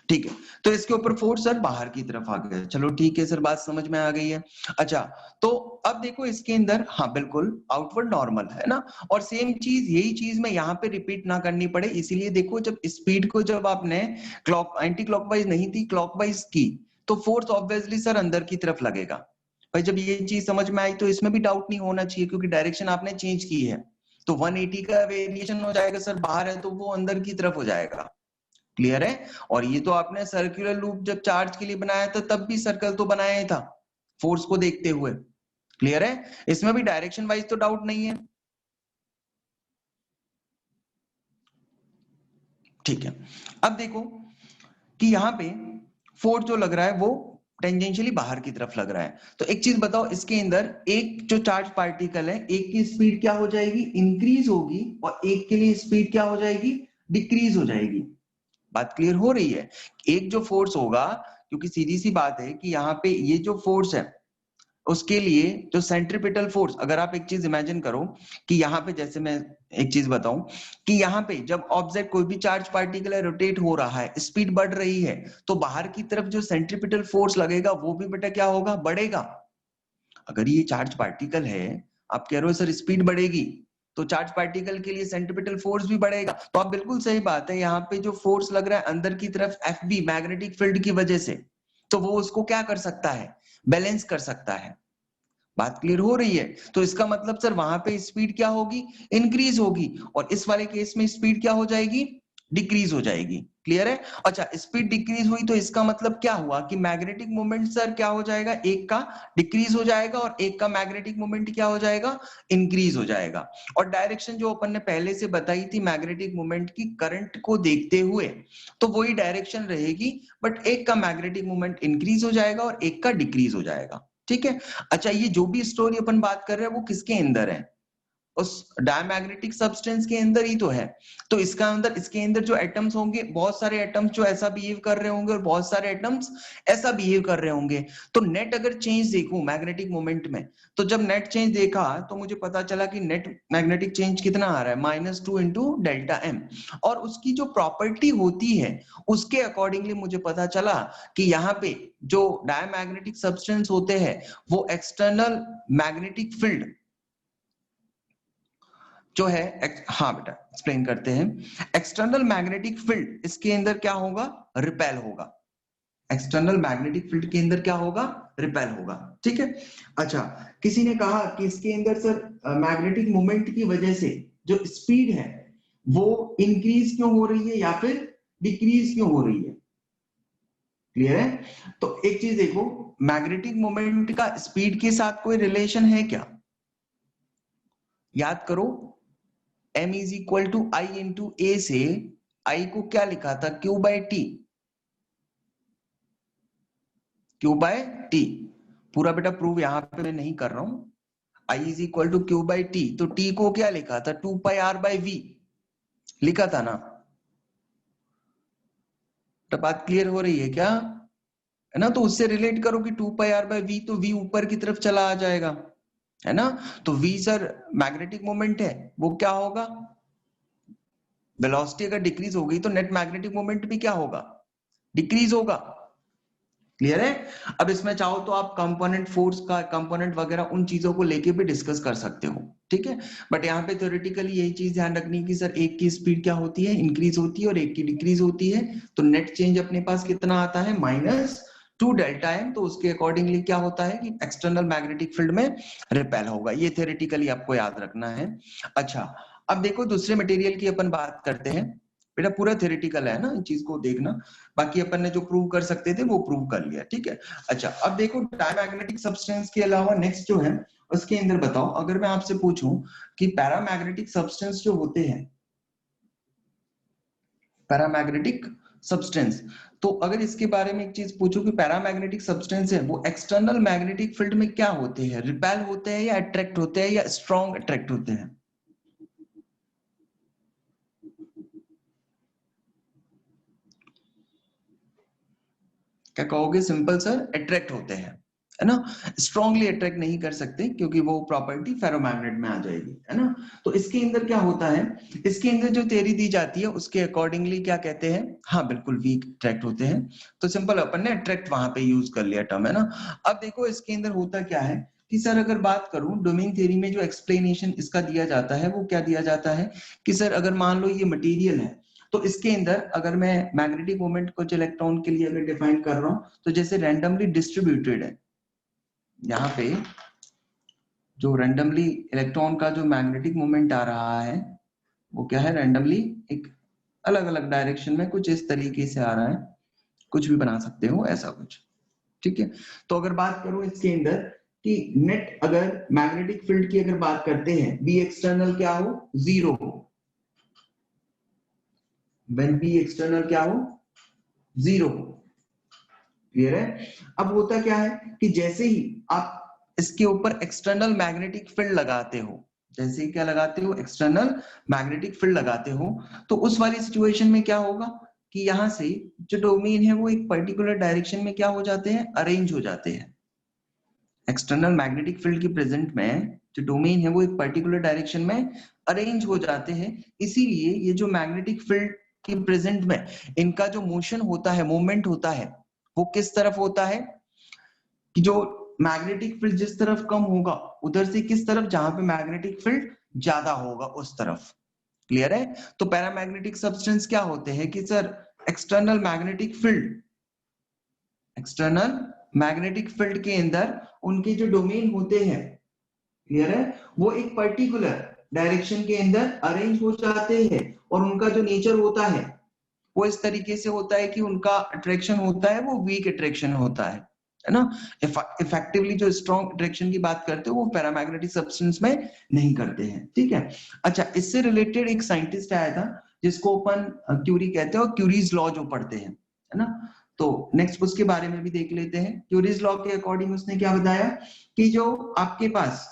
ठीक है, तो इसके ऊपर फोर्स सर बाहर की तरफ आ गया। चलो ठीक है सर, बात समझ में आ गई है। अच्छा, तो अब देखो इसके अंदर, हाँ बिल्कुल आउटवर्ड नॉर्मल है ना? और सेम चीज, यही चीज मैं यहाँ पे रिपीट ना करनी पड़े, इसीलिए देखो जब स्पीड को जब आपने एंटी क्लॉकवाइज नहीं थी, क्लॉकवाइज की, तो फोर्स ऑब्वियसली सर अंदर की तरफ लगेगा। भाई जब ये चीज समझ में आई तो इसमें भी डाउट नहीं होना चाहिए, क्योंकि डायरेक्शन आपने चेंज की है। तो 180 का वेरिएशन हो जाएगा सर, बाहर है तो वो अंदर की तरफ हो जाएगा। क्लियर है? और ये तो आपने सर्कुलर लूप जब चार्ज के लिए बनाया था तब भी सर्कल तो बनाया ही था, फोर्स को देखते हुए। क्लियर है? इसमें भी डायरेक्शन वाइज तो डाउट नहीं है। ठीक है, अब देखो कि यहाँ पे फोर्स जो लग रहा है वो टेंजेंशियली बाहर की तरफ लग रहा है। तो एक चीज बताओ, इसके अंदर एक जो चार्ज पार्टिकल है, एक की स्पीड क्या हो जाएगी? इंक्रीज होगी, और एक के लिए स्पीड क्या हो जाएगी? डिक्रीज हो जाएगी। बात क्लियर हो रही है? एक जो फोर्स होगा, क्योंकि सीधी सी बात है कि यहाँ पे ये जो फोर्स है उसके लिए जो सेंट्रीपिटल फोर्स, अगर आप एक चीज इमेजिन करो कि यहाँ पे, जैसे मैं एक चीज बताऊं कि यहाँ पे जब ऑब्जेक्ट कोई भी चार्ज पार्टिकल है, रोटेट हो रहा है, स्पीड बढ़ रही है, तो बाहर की तरफ जो सेंट्रीपिटल फोर्स लगेगा वो भी बेटा क्या होगा? बढ़ेगा। अगर ये चार्ज पार्टिकल है, आप कह रहे हो सर स्पीड बढ़ेगी, तो चार्ज पार्टिकल के लिए सेंट्रीपिटल फोर्स भी बढ़ेगा। तो आप बिल्कुल सही बात है, यहाँ पे जो फोर्स लग रहा है अंदर की तरफ एफ बी, मैग्नेटिक फील्ड की वजह से, तो वो उसको क्या कर सकता है? बैलेंस कर सकता है। बात क्लियर हो रही है? तो इसका मतलब सर वहां पे स्पीड क्या होगी? इंक्रीज होगी, और इस वाले केस में स्पीड क्या हो जाएगी? डिक्रीज हो जाएगी। क्लियर है? अच्छा, स्पीड डिक्रीज हुई तो इसका मतलब क्या हुआ कि मैग्नेटिक मोमेंट सर क्या हो जाएगा? एक का डिक्रीज हो जाएगा और एक का मैग्नेटिक मोमेंट क्या हो जाएगा? इंक्रीज हो जाएगा। और डायरेक्शन जो अपन ने पहले से बताई थी मैग्नेटिक मोमेंट की, करंट को देखते हुए, तो वही डायरेक्शन रहेगी, बट एक का मैग्नेटिक मोमेंट इंक्रीज हो जाएगा और एक का डिक्रीज हो जाएगा। ठीक है? अच्छा, ये जो भी स्टोरी अपन बात कर रहे हैं वो किसके अंदर है? उस डायमैग्नेटिक सब्सटेंस के अंदर ही तो है। तो इसका अंदर, इसके अंदर जो एटम्स होंगे, बहुत सारे एटम्स जो ऐसा बिहेव कर रहे होंगे और बहुत सारे एटम्स ऐसा बिहेव कर रहे होंगे। तो नेट अगर चेंज देखूं मैग्नेटिक मोमेंट में, तो जब नेट चेंज देखा तो मुझे पता चला कि नेट मैग्नेटिक चेंज कितना आ रहा है? -2 इंटू डेल्टा एम। और उसकी जो प्रॉपर्टी होती है उसके अकॉर्डिंगली मुझे पता चला कि यहाँ पे जो डायमैग्नेटिक सब्सटेंस होते हैं वो एक्सटर्नल मैग्नेटिक फील्ड जो है, हाँ बेटा एक्सप्लेन करते हैं। एक्सटर्नल मैग्नेटिक फील्ड इसके अंदर क्या होगा? रिपेल होगा। एक्सटर्नल मैग्नेटिक फील्ड के अंदर क्या होगा? रिपेल होगा। ठीक है? अच्छा, किसी ने कहा कि इसके अंदर सर मैग्नेटिक मोमेंट की वजह से जो स्पीड है वो इंक्रीज क्यों हो रही है या फिर डिक्रीज क्यों हो रही है। क्लियर है? तो एक चीज देखो, मैग्नेटिक मोमेंट का स्पीड के साथ कोई रिलेशन है क्या? याद करो, m is equal to I into A से I को क्या लिखा था, Q by T, Q by T. पूरा बेटा प्रूव यहां पे मैं नहीं कर रहा हूं। I is equal to Q by T, तो T को क्या लिखा था, 2 पाई R बाय V लिखा था ना। तो बात क्लियर हो रही है क्या? है ना? तो उससे रिलेट करो कि 2 पाई R बाय V, तो V ऊपर की तरफ चला आ जाएगा, है ना। तो V सर मैग्नेटिक मोमेंट है, वो क्या होगा, वेलोसिटी अगर डिक्रीज हो गई तो नेट मैग्नेटिक मोमेंट भी क्या होगा, डिक्रीज होगा। क्लियर है? अब इसमें चाहो तो आप कंपोनेंट फोर्स का, कंपोनेंट वगैरह उन चीजों को लेके भी डिस्कस कर सकते हो, ठीक है। बट यहाँ पे थ्योरेटिकली यही चीज ध्यान रखनी कि सर एक की स्पीड क्या होती है, इंक्रीज होती है, और एक की डिक्रीज होती है। तो नेट चेंज अपने पास कितना आता है, -2 डेल्टा एम। तो उसके अकॉर्डिंगली क्या होता है कि एक्सटर्नल मैग्नेटिक फील्ड में रिपेल होगा। ये थ्योरेटिकली आपको याद रखना है। अच्छा, अब देखो दूसरे मटेरियल की अपन बात करते हैं। बेटा पूरा थ्योरेटिकल है ना, इस चीज को देखना। बाकी अपन ने जो प्रूव कर सकते थे वो प्रूव कर लिया, ठीक है। अच्छा, अब देखो डायमैग्नेटिक सब्सटेंस के अलावा नेक्स्ट जो है उसके अंदर बताओ, अगर मैं आपसे पूछूं कि पैरामैग्नेटिक सब्सटेंस जो होते हैं, पैरामैग्नेटिक सब्सटेंस, तो अगर इसके बारे में एक चीज पूछूं कि पैरामैग्नेटिक सब्सटेंस है वो एक्सटर्नल मैग्नेटिक फील्ड में क्या होते हैं, रिपेल होते हैं या अट्रैक्ट होते हैं या स्ट्रॉन्ग अट्रैक्ट होते हैं? क्या कहोगे? सिंपल सर, अट्रैक्ट होते हैं, है ना। स्ट्रांगली अट्रैक्ट नहीं कर सकते क्योंकि वो प्रॉपर्टी फेरोमैग्नेट में आ जाएगी, है ना। तो इसके अंदर क्या होता है, इसके अंदर जो थ्योरी दी जाती है उसके अकॉर्डिंगली क्या कहते हैं, हाँ बिल्कुल वीक अट्रैक्ट होते हैं। तो सिंपल अपन ने अट्रैक्ट वहां पे यूज कर लिया टर्म, है ना। अब देखो इसके अंदर होता क्या है कि सर अगर बात करूं डोमेन थ्योरी में जो एक्सप्लेनेशन इसका दिया जाता है वो क्या दिया जाता है कि सर अगर मान लो ये मटेरियल है, तो इसके अंदर अगर मैं मैग्नेटिक मोमेंट कुछ इलेक्ट्रॉन के लिए अगर डिफाइन कर रहा हूं, तो जैसे रैंडमली डिस्ट्रीब्यूटेड है, यहाँ पे जो रैंडमली इलेक्ट्रॉन का जो मैग्नेटिक मोमेंट आ रहा है वो क्या है, रैंडमली एक अलग अलग डायरेक्शन में कुछ इस तरीके से आ रहा है, कुछ भी बना सकते हो ऐसा कुछ, ठीक है। तो अगर बात करूं इसके अंदर कि नेट अगर मैग्नेटिक फील्ड की अगर बात करते हैं, बी एक्सटर्नल क्या हो, 0 हो, व्हेन बी एक्सटर्नल क्या हो, 0 हो। क्लियर है? अब होता क्या है कि जैसे ही आप इसके ऊपर एक्सटर्नल मैग्नेटिक फील्ड लगाते हो, जैसे ही क्या लगाते हो, एक्सटर्नल मैग्नेटिक फील्ड लगाते हो, तो उस वाली सिचुएशन में क्या होगा कि यहां से जो डोमेन है वो एक पर्टिकुलर डायरेक्शन में क्या हो जाते हैं, अरेंज हो जाते हैं। एक्सटर्नल मैग्नेटिक फील्ड की प्रेजेंट में जो डोमेन है वो एक पर्टिकुलर डायरेक्शन में अरेंज हो जाते हैं। इसीलिए ये जो मैग्नेटिक फील्ड की प्रेजेंट में इनका जो मोशन होता है, मूवमेंट होता है, वो किस तरफ होता है कि जो मैग्नेटिक फील्ड जिस तरफ कम होगा उधर से किस तरफ, जहां पे मैग्नेटिक फील्ड ज्यादा होगा उस तरफ। क्लियर है? तो पैरामैग्नेटिक सब्सटेंस क्या होते हैं कि sir external magnetic field, external magnetic field के अंदर उनके जो डोमेन होते हैं, क्लियर है, वो एक पर्टिकुलर डायरेक्शन के अंदर अरेंज हो जाते हैं। और उनका जो नेचर होता है वो इस तरीके से होता है कि उनका अट्रैक्शन होता है वो वीक अट्रैक्शन होता है ना। इफेक्टिवली जो स्ट्रॉन्ग अट्रैक्शन की बात करते हो वो पैरामैग्नेटिक सब्सटेंस में नहीं करते हैं, ठीक है। अच्छा, इससे रिलेटेड एक साइंटिस्ट आया था जिसको अपन क्यूरी कहते हैं, और क्यूरीज लॉ जो पढ़ते हैं, है ना। तो नेक्स्ट उसके बारे में भी देख लेते हैं। क्यूरीज लॉ के अकॉर्डिंग उसने क्या बताया कि जो आपके पास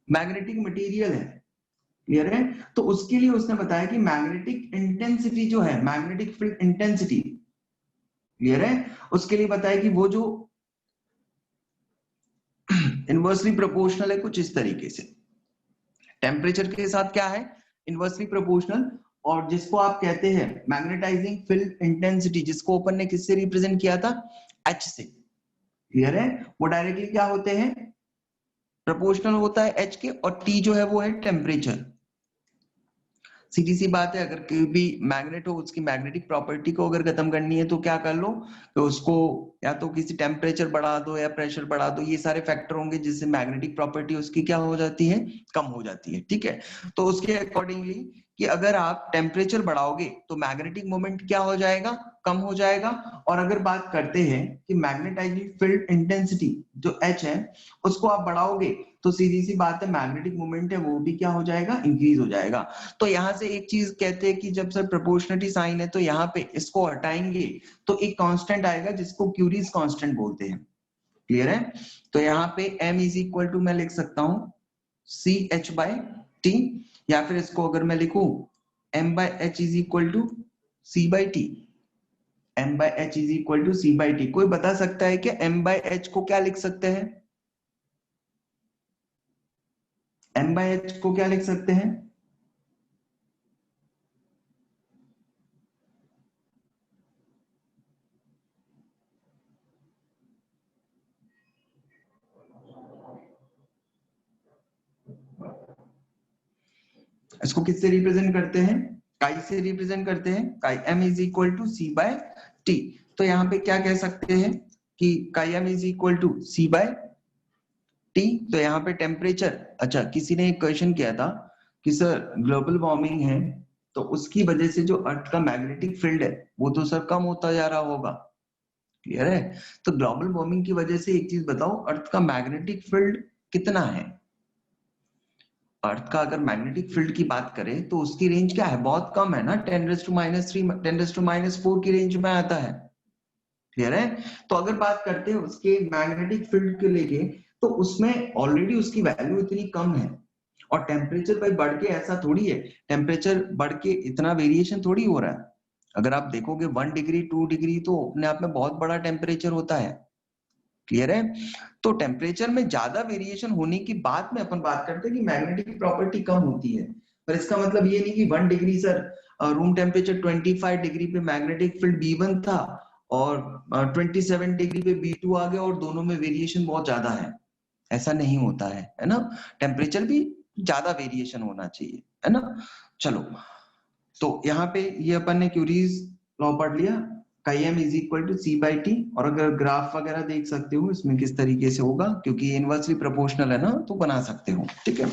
मैग्नेटिक मटेरियल है, क्लियर है, तो उसके लिए उसने बताया कि मैग्नेटिक इंटेंसिटी जो है, मैग्नेटिक फील्ड इंटेंसिटी, क्लियर है, उसके लिए बताया कि वो जो इनवर्सली प्रोपोर्शनल है कुछ इस तरीके से, टेम्परेचर के साथ क्या है, इनवर्सली प्रोपोर्शनल। और जिसको आप कहते हैं मैग्नेटाइजिंग फील्ड इंटेंसिटी, जिसको अपन ने किससे रिप्रेजेंट किया था, एच से, क्लियर है, वो डायरेक्टली क्या होते हैं, प्रोपोर्शनल होता है एच के, और टी जो है वो है टेम्परेचर। सीधी सी बात है, अगर कोई भी मैग्नेट हो उसकी मैग्नेटिक प्रॉपर्टी को अगर खत्म करनी है तो क्या कर लो, तो उसको या तो किसी टेम्परेचर बढ़ा दो या प्रेशर बढ़ा दो, ये सारे फैक्टर होंगे जिससे मैग्नेटिक प्रॉपर्टी उसकी क्या हो जाती है, कम हो जाती है, ठीक है। तो उसके अकॉर्डिंगली कि अगर आप टेम्परेचर बढ़ाओगे तो मैग्नेटिक मोमेंट क्या हो जाएगा, कम हो जाएगा। और अगर बात करते हैं कि मैग्नेटाइजिंग फील्ड इंटेंसिटी जो H है उसको आप बढ़ाओगे तो सीधी सी बात है मैग्नेटिक मोमेंट है वो भी क्या हो जाएगा, इंक्रीज हो जाएगा। तो यहाँ से एक चीज कहते हैं कि जब सर प्रोपोर्शनलिटी साइन है तो यहाँ पे इसको हटाएंगे तो एक कांस्टेंट आएगा जिसको क्यूरीज कांस्टेंट बोलते हैं। क्लियर है? तो यहाँ पे m इज इक्वल टू मैं लिख सकता हूँ CH/T, या फिर इसको अगर मैं लिखूं M/H is equal to C/T। M/H is equal to C/T। कोई बता सकता है कि M/H को क्या लिख सकते हैं? M/H को क्या लिख सकते हैं? इसको किससे रिप्रेजेंट करते हैं? काई से रिप्रेजेंट करते हैं। काई m is equal to C/T। तो यहाँ पे क्या कह सकते हैं कि काई m is equal to C/T। तो यहाँ पे टेम्परेचर, अच्छा किसी ने एक क्वेश्चन किया था कि सर ग्लोबल वार्मिंग है तो उसकी वजह से जो अर्थ का मैग्नेटिक फील्ड है वो तो सर कम होता जा रहा होगा। क्लियर है? तो ग्लोबल वार्मिंग की वजह से एक चीज बताओ, अर्थ का मैग्नेटिक फील्ड कितना है? अर्थ का अगर मैग्नेटिक फील्ड की बात करें तो उसकी रेंज क्या है, बहुत कम है ना, 10⁻³ 10⁻⁴ की रेंज में आता है। क्लियर है? तो अगर बात करते हैं उसके मैग्नेटिक फील्ड के लेके तो उसमें ऑलरेडी उसकी वैल्यू इतनी कम है। और टेम्परेचर भाई बढ़ के ऐसा थोड़ी है, टेम्परेचर बढ़ के इतना वेरिएशन थोड़ी हो रहा है। अगर आप देखोगे 1 डिग्री 2 डिग्री तो अपने आप में बहुत बड़ा टेम्परेचर होता है। क्लियर है? तो टेम्परेचर में ज्यादा वेरिएशन होने की बाद में अपन बात करते हैं कि मैग्नेटिक प्रॉपर्टी कम होती है। पर इसका मतलब ये नहीं कि 1 degree sir room temperature 25 degree पे मैग्नेटिक फील्ड B1 था और 27 डिग्री पे B2 आ गया और दोनों में वेरिएशन बहुत ज्यादा है। ऐसा नहीं होता है ना? टेम्परेचर भी ज्यादा वेरिएशन होना चाहिए, है ना? चलो, तो यहाँ पे ये अपन ने क्यूरीज लॉ पढ़ लिया, काई m is equal to C/T। और अगर ग्राफ वगैरह देख सकते हो इसमें किस तरीके से होगा, क्योंकि इनवर्सली प्रोपोर्शनल है ना, तो बना सकते हो। ठीक है,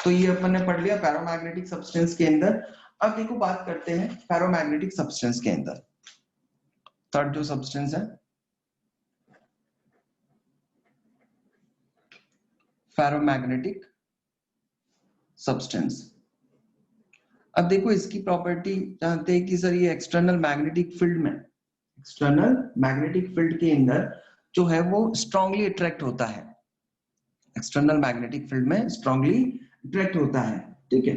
तो ये अपन ने पढ़ लिया फेरोमैग्नेटिक सब्सटेंस के अंदर। अब देखो बात करते हैं फेरोमैग्नेटिक सब्सटेंस के अंदर थर्ड जो सब्सटेंस है फेरोमैग्नेटिक सब्सटेंस। अब देखो इसकी प्रॉपर्टी जानते हैं कि सर ये एक्सटर्नल मैग्नेटिक फील्ड में, एक्सटर्नल मैग्नेटिक फील्ड के अंदर जो है वो स्ट्रांगली अट्रैक्ट होता है। एक्सटर्नल मैग्नेटिक फील्ड में स्ट्रांगली अट्रैक्ट होता है। ठीक है,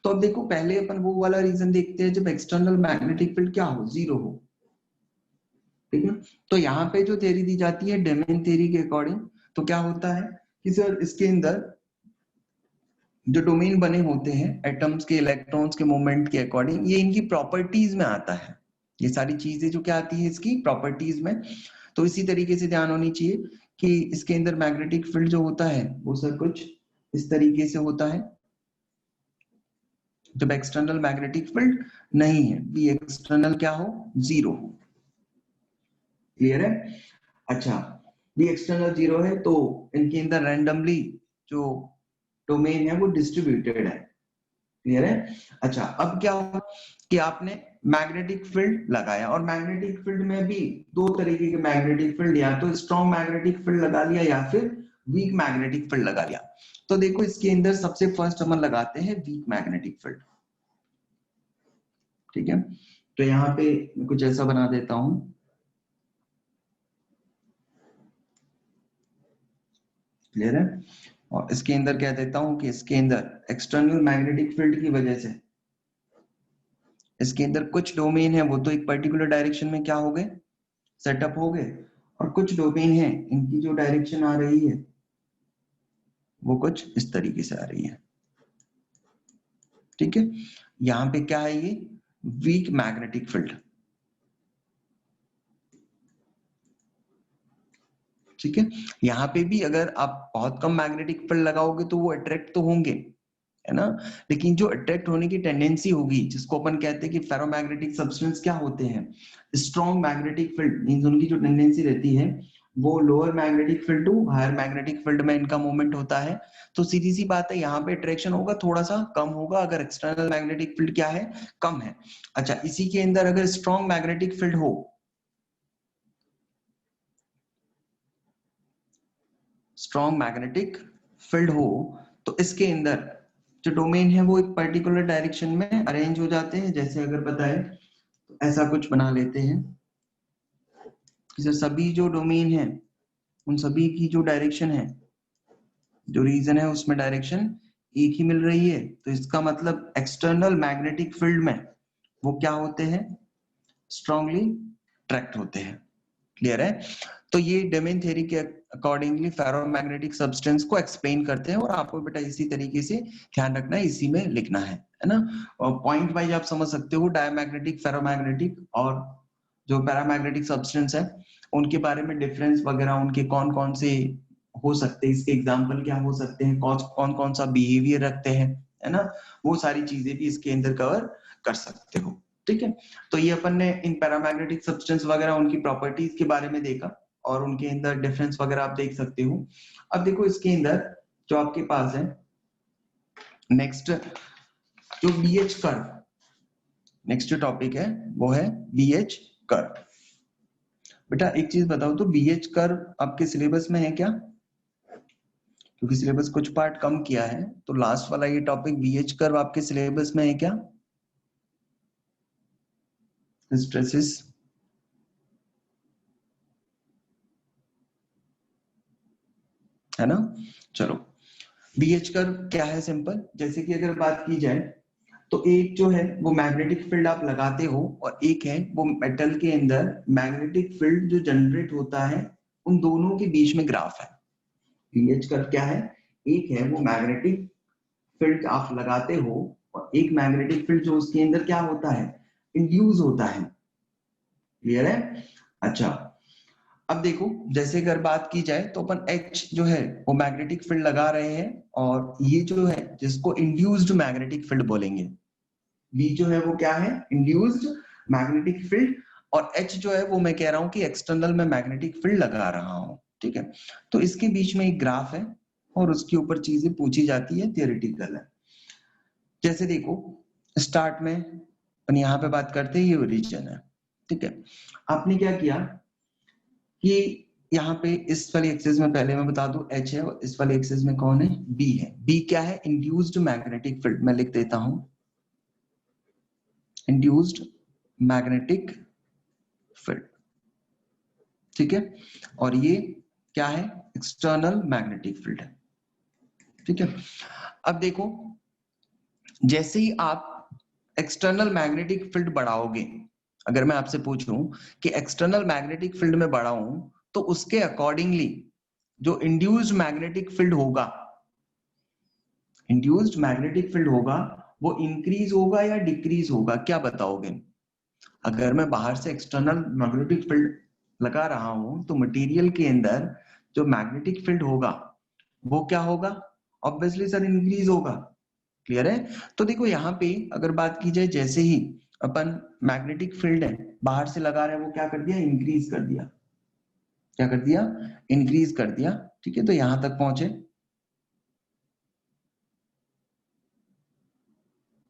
तो अब देखो पहले अपन वो वाला रीजन देखते हैं जब एक्सटर्नल मैग्नेटिक फील्ड क्या हो, जीरो हो। ठीक है, तो यहाँ पे जो थ्योरी दी जाती है डेमिन थ्योरी के अकॉर्डिंग, तो क्या होता है कि सर इसके अंदर जो डोमेन बने होते हैं एटम्स के इलेक्ट्रॉन्स के मूवमेंट के अकॉर्डिंग, ये इनकी प्रॉपर्टीज में आता है। ये सारी चीजें जो क्या आती है इसकी प्रॉपर्टीज में। तो इसी तरीके से ध्यान होनी चाहिए कि इसके अंदर मैग्नेटिक फील्ड जो होता है वो सर कुछ इस तरीके से होता है जब एक्सटर्नल मैग्नेटिक फील्ड नहीं है, बी एक्सटर्नल क्या हो, जीरो हो। क्लियर है? अच्छा, बी एक्सटर्नल जीरो है तो इनके अंदर रैंडमली जो डोमेन है वो डिस्ट्रीब्यूटेड है। क्लियर है? अच्छा, अब क्या हुआ कि आपने मैग्नेटिक फील्ड लगाया और मैग्नेटिक फील्ड में भी दो तरीके के मैग्नेटिक फील्ड, या तो स्ट्रॉन्ग मैग्नेटिक फील्ड लगा लिया या फिर वीक मैग्नेटिक फील्ड लगा लिया। तो देखो इसके अंदर सबसे फर्स्ट हम लगाते हैं वीक मैग्नेटिक फील्ड। ठीक है, तो यहाँ पे कुछ ऐसा बना देता हूं। क्लियर है? और इसके अंदर कह देता हूं कि इसके अंदर एक्सटर्नल मैग्नेटिक फील्ड की वजह से इसके अंदर कुछ डोमेन है वो तो एक पर्टिकुलर डायरेक्शन में क्या हो गए, सेटअप हो गए, और कुछ डोमेन है इनकी जो डायरेक्शन आ रही है वो कुछ इस तरीके से आ रही है। ठीक है, यहां पे क्या है, ये वीक मैग्नेटिक फील्ड। ठीक है, यहाँ पे भी अगर आप बहुत कम मैग्नेटिक फील्ड लगाओगे तो वो अट्रैक्ट तो होंगे, है ना, लेकिन जो अट्रैक्ट होने की टेंडेंसी होगी जिसको अपन कहते हैं कि फेरोमैग्नेटिक सब्सटेंस क्या होते हैं, स्ट्रॉन्ग मैग्नेटिक फील्ड मींस उनकी जो टेंडेंसी रहती है वो lower magnetic field to higher magnetic field में इनका मूवमेंट होता है। तो सीधी सी बात है, यहाँ पे अट्रैक्शन होगा थोड़ा सा कम होगा अगर एक्सटर्नल मैग्नेटिक फील्ड क्या है, कम है। अच्छा, इसी के अंदर अगर स्ट्रॉन्ग मैग्नेटिक फील्ड हो, स्ट्रॉन्ग मैग्नेटिक फील्ड हो, तो इसके अंदर जो डोमेन है वो एक पर्टिकुलर डायरेक्शन में अरेंज हो जाते हैं। जैसे अगर बताए तो ऐसा कुछ बना लेते हैं कि सर सभी जो डोमेन है उन सभी की जो डायरेक्शन है, जो रीजन है उसमें डायरेक्शन एक ही मिल रही है। तो इसका मतलब एक्सटर्नल मैग्नेटिक फील्ड में वो क्या होते हैं, स्ट्रांगली ट्रैक्ट होते हैं। क्लियर है? तो ये डोमेन थ्योरी के अकॉर्डिंगली फेरोमैग्नेटिक सब्सटेंस को एक्सप्लेन करते हैं, और आपको बेटा इसी तरीके से ध्यान रखना है, इसी में लिखना है ना। और पॉइंट वाइज आप समझ सकते हो डायमैग्नेटिक, फेरोमैग्नेटिक और जो पैरामैग्नेटिक सब्सटेंस है उनके बारे में डिफरेंस वगैरह, उनके कौन कौन से हो सकते हैं, इसके एग्जाम्पल क्या हो सकते हैं, कौन कौन सा बिहेवियर रखते हैं, है ना। वो सारी चीजें भी इसके अंदर कवर कर सकते हो। ठीक है, तो ये अपन ने इन पैरामैग्नेटिक सब्सटेंस वगैरह उनकी प्रॉपर्टीज के बारे में देखा, और उनके अंदर डिफरेंस वगैरह आप देख सकते हो। अब देखो इसके अंदर जो आपके पास है नेक्स्ट, जो बीएच कर्व, नेक्स्ट टॉपिक है वो है बीएच कर्व। बेटा एक चीज बताओ, तो बीएच कर्व आपके सिलेबस में है क्या? क्योंकि सिलेबस कुछ पार्ट कम किया है, तो लास्ट वाला ये टॉपिक बीएच कर्व आपके सिलेबस में है क्या? स्ट्रेसेस है ना। चलो, बीएच कर्व क्या है, सिंपल। जैसे कि अगर बात की जाए तो एक जो है वो मैग्नेटिक फील्ड आप लगाते हो, और एक है वो मेटल के अंदर मैग्नेटिक फील्ड जो जनरेट होता है, उन दोनों के बीच में ग्राफ है। बीएच कर्व क्या है, एक है वो मैग्नेटिक फील्ड आप लगाते हो, और एक मैग्नेटिक फील्ड जो उसके अंदर क्या होता है, इंड्यूस होता है। क्लियर है? अच्छा, अब देखो जैसे अगर बात की जाए तो अपन H जो है वो मैग्नेटिक फील्ड लगा रहे हैं, और ये जो है जिसको इंड्यूस्ड मैग्नेटिक फील्ड बोलेंगे, V जो है वो क्या है, इंड्यूस्ड मैग्नेटिक फील्ड, और H जो है वो मैं कह रहा हूं कि एक्सटर्नल में मैग्नेटिक फील्ड लगा रहा हूं। ठीक है, तो इसके बीच में एक ग्राफ है, और उसके ऊपर चीजें पूछी जाती है, थियोरेटिकल है। जैसे देखो स्टार्ट में अपन यहाँ पे बात करते हैं, ये ओरिजिन है। ठीक है, आपने क्या किया कि यहाँ पे इस वाली एक्सिस में पहले मैं बता दूं H है, और इस वाली एक्सिस में कौन है, B है। B क्या है, इंड्यूस्ड मैग्नेटिक फील्ड, मैं लिख देता हूं इंड्यूस्ड मैग्नेटिक फील्ड। ठीक है, और ये क्या है, एक्सटर्नल मैग्नेटिक फील्ड है। ठीक है, अब देखो जैसे ही आप एक्सटर्नल मैग्नेटिक फील्ड बढ़ाओगे, अगर मैं आपसे पूछूं कि एक्सटर्नल मैग्नेटिक फील्ड में बढ़ाऊं, तो उसके अकॉर्डिंगली जो इंड्यूस्ड मैग्नेटिक फील्ड होगा, इंड्यूस्ड मैग्नेटिक फील्ड होगा, वो इंक्रीज होगा या डिक्रीज होगा, क्या बताओगे? अगर मैं बाहर से एक्सटर्नल मैग्नेटिक फील्ड लगा रहा हूं, तो मटेरियल के अंदर जो मैग्नेटिक फील्ड होगा वो क्या होगा, ऑब्वियसली सर इंक्रीज होगा। क्लियर है? तो देखो यहाँ पे अगर बात की जाए, जैसे ही अपन मैग्नेटिक फील्ड है बाहर से लगा रहे हैं, वो क्या कर दिया, इंक्रीज कर दिया। क्या कर दिया, इंक्रीज कर दिया। ठीक है, तो यहां तक पहुंचे।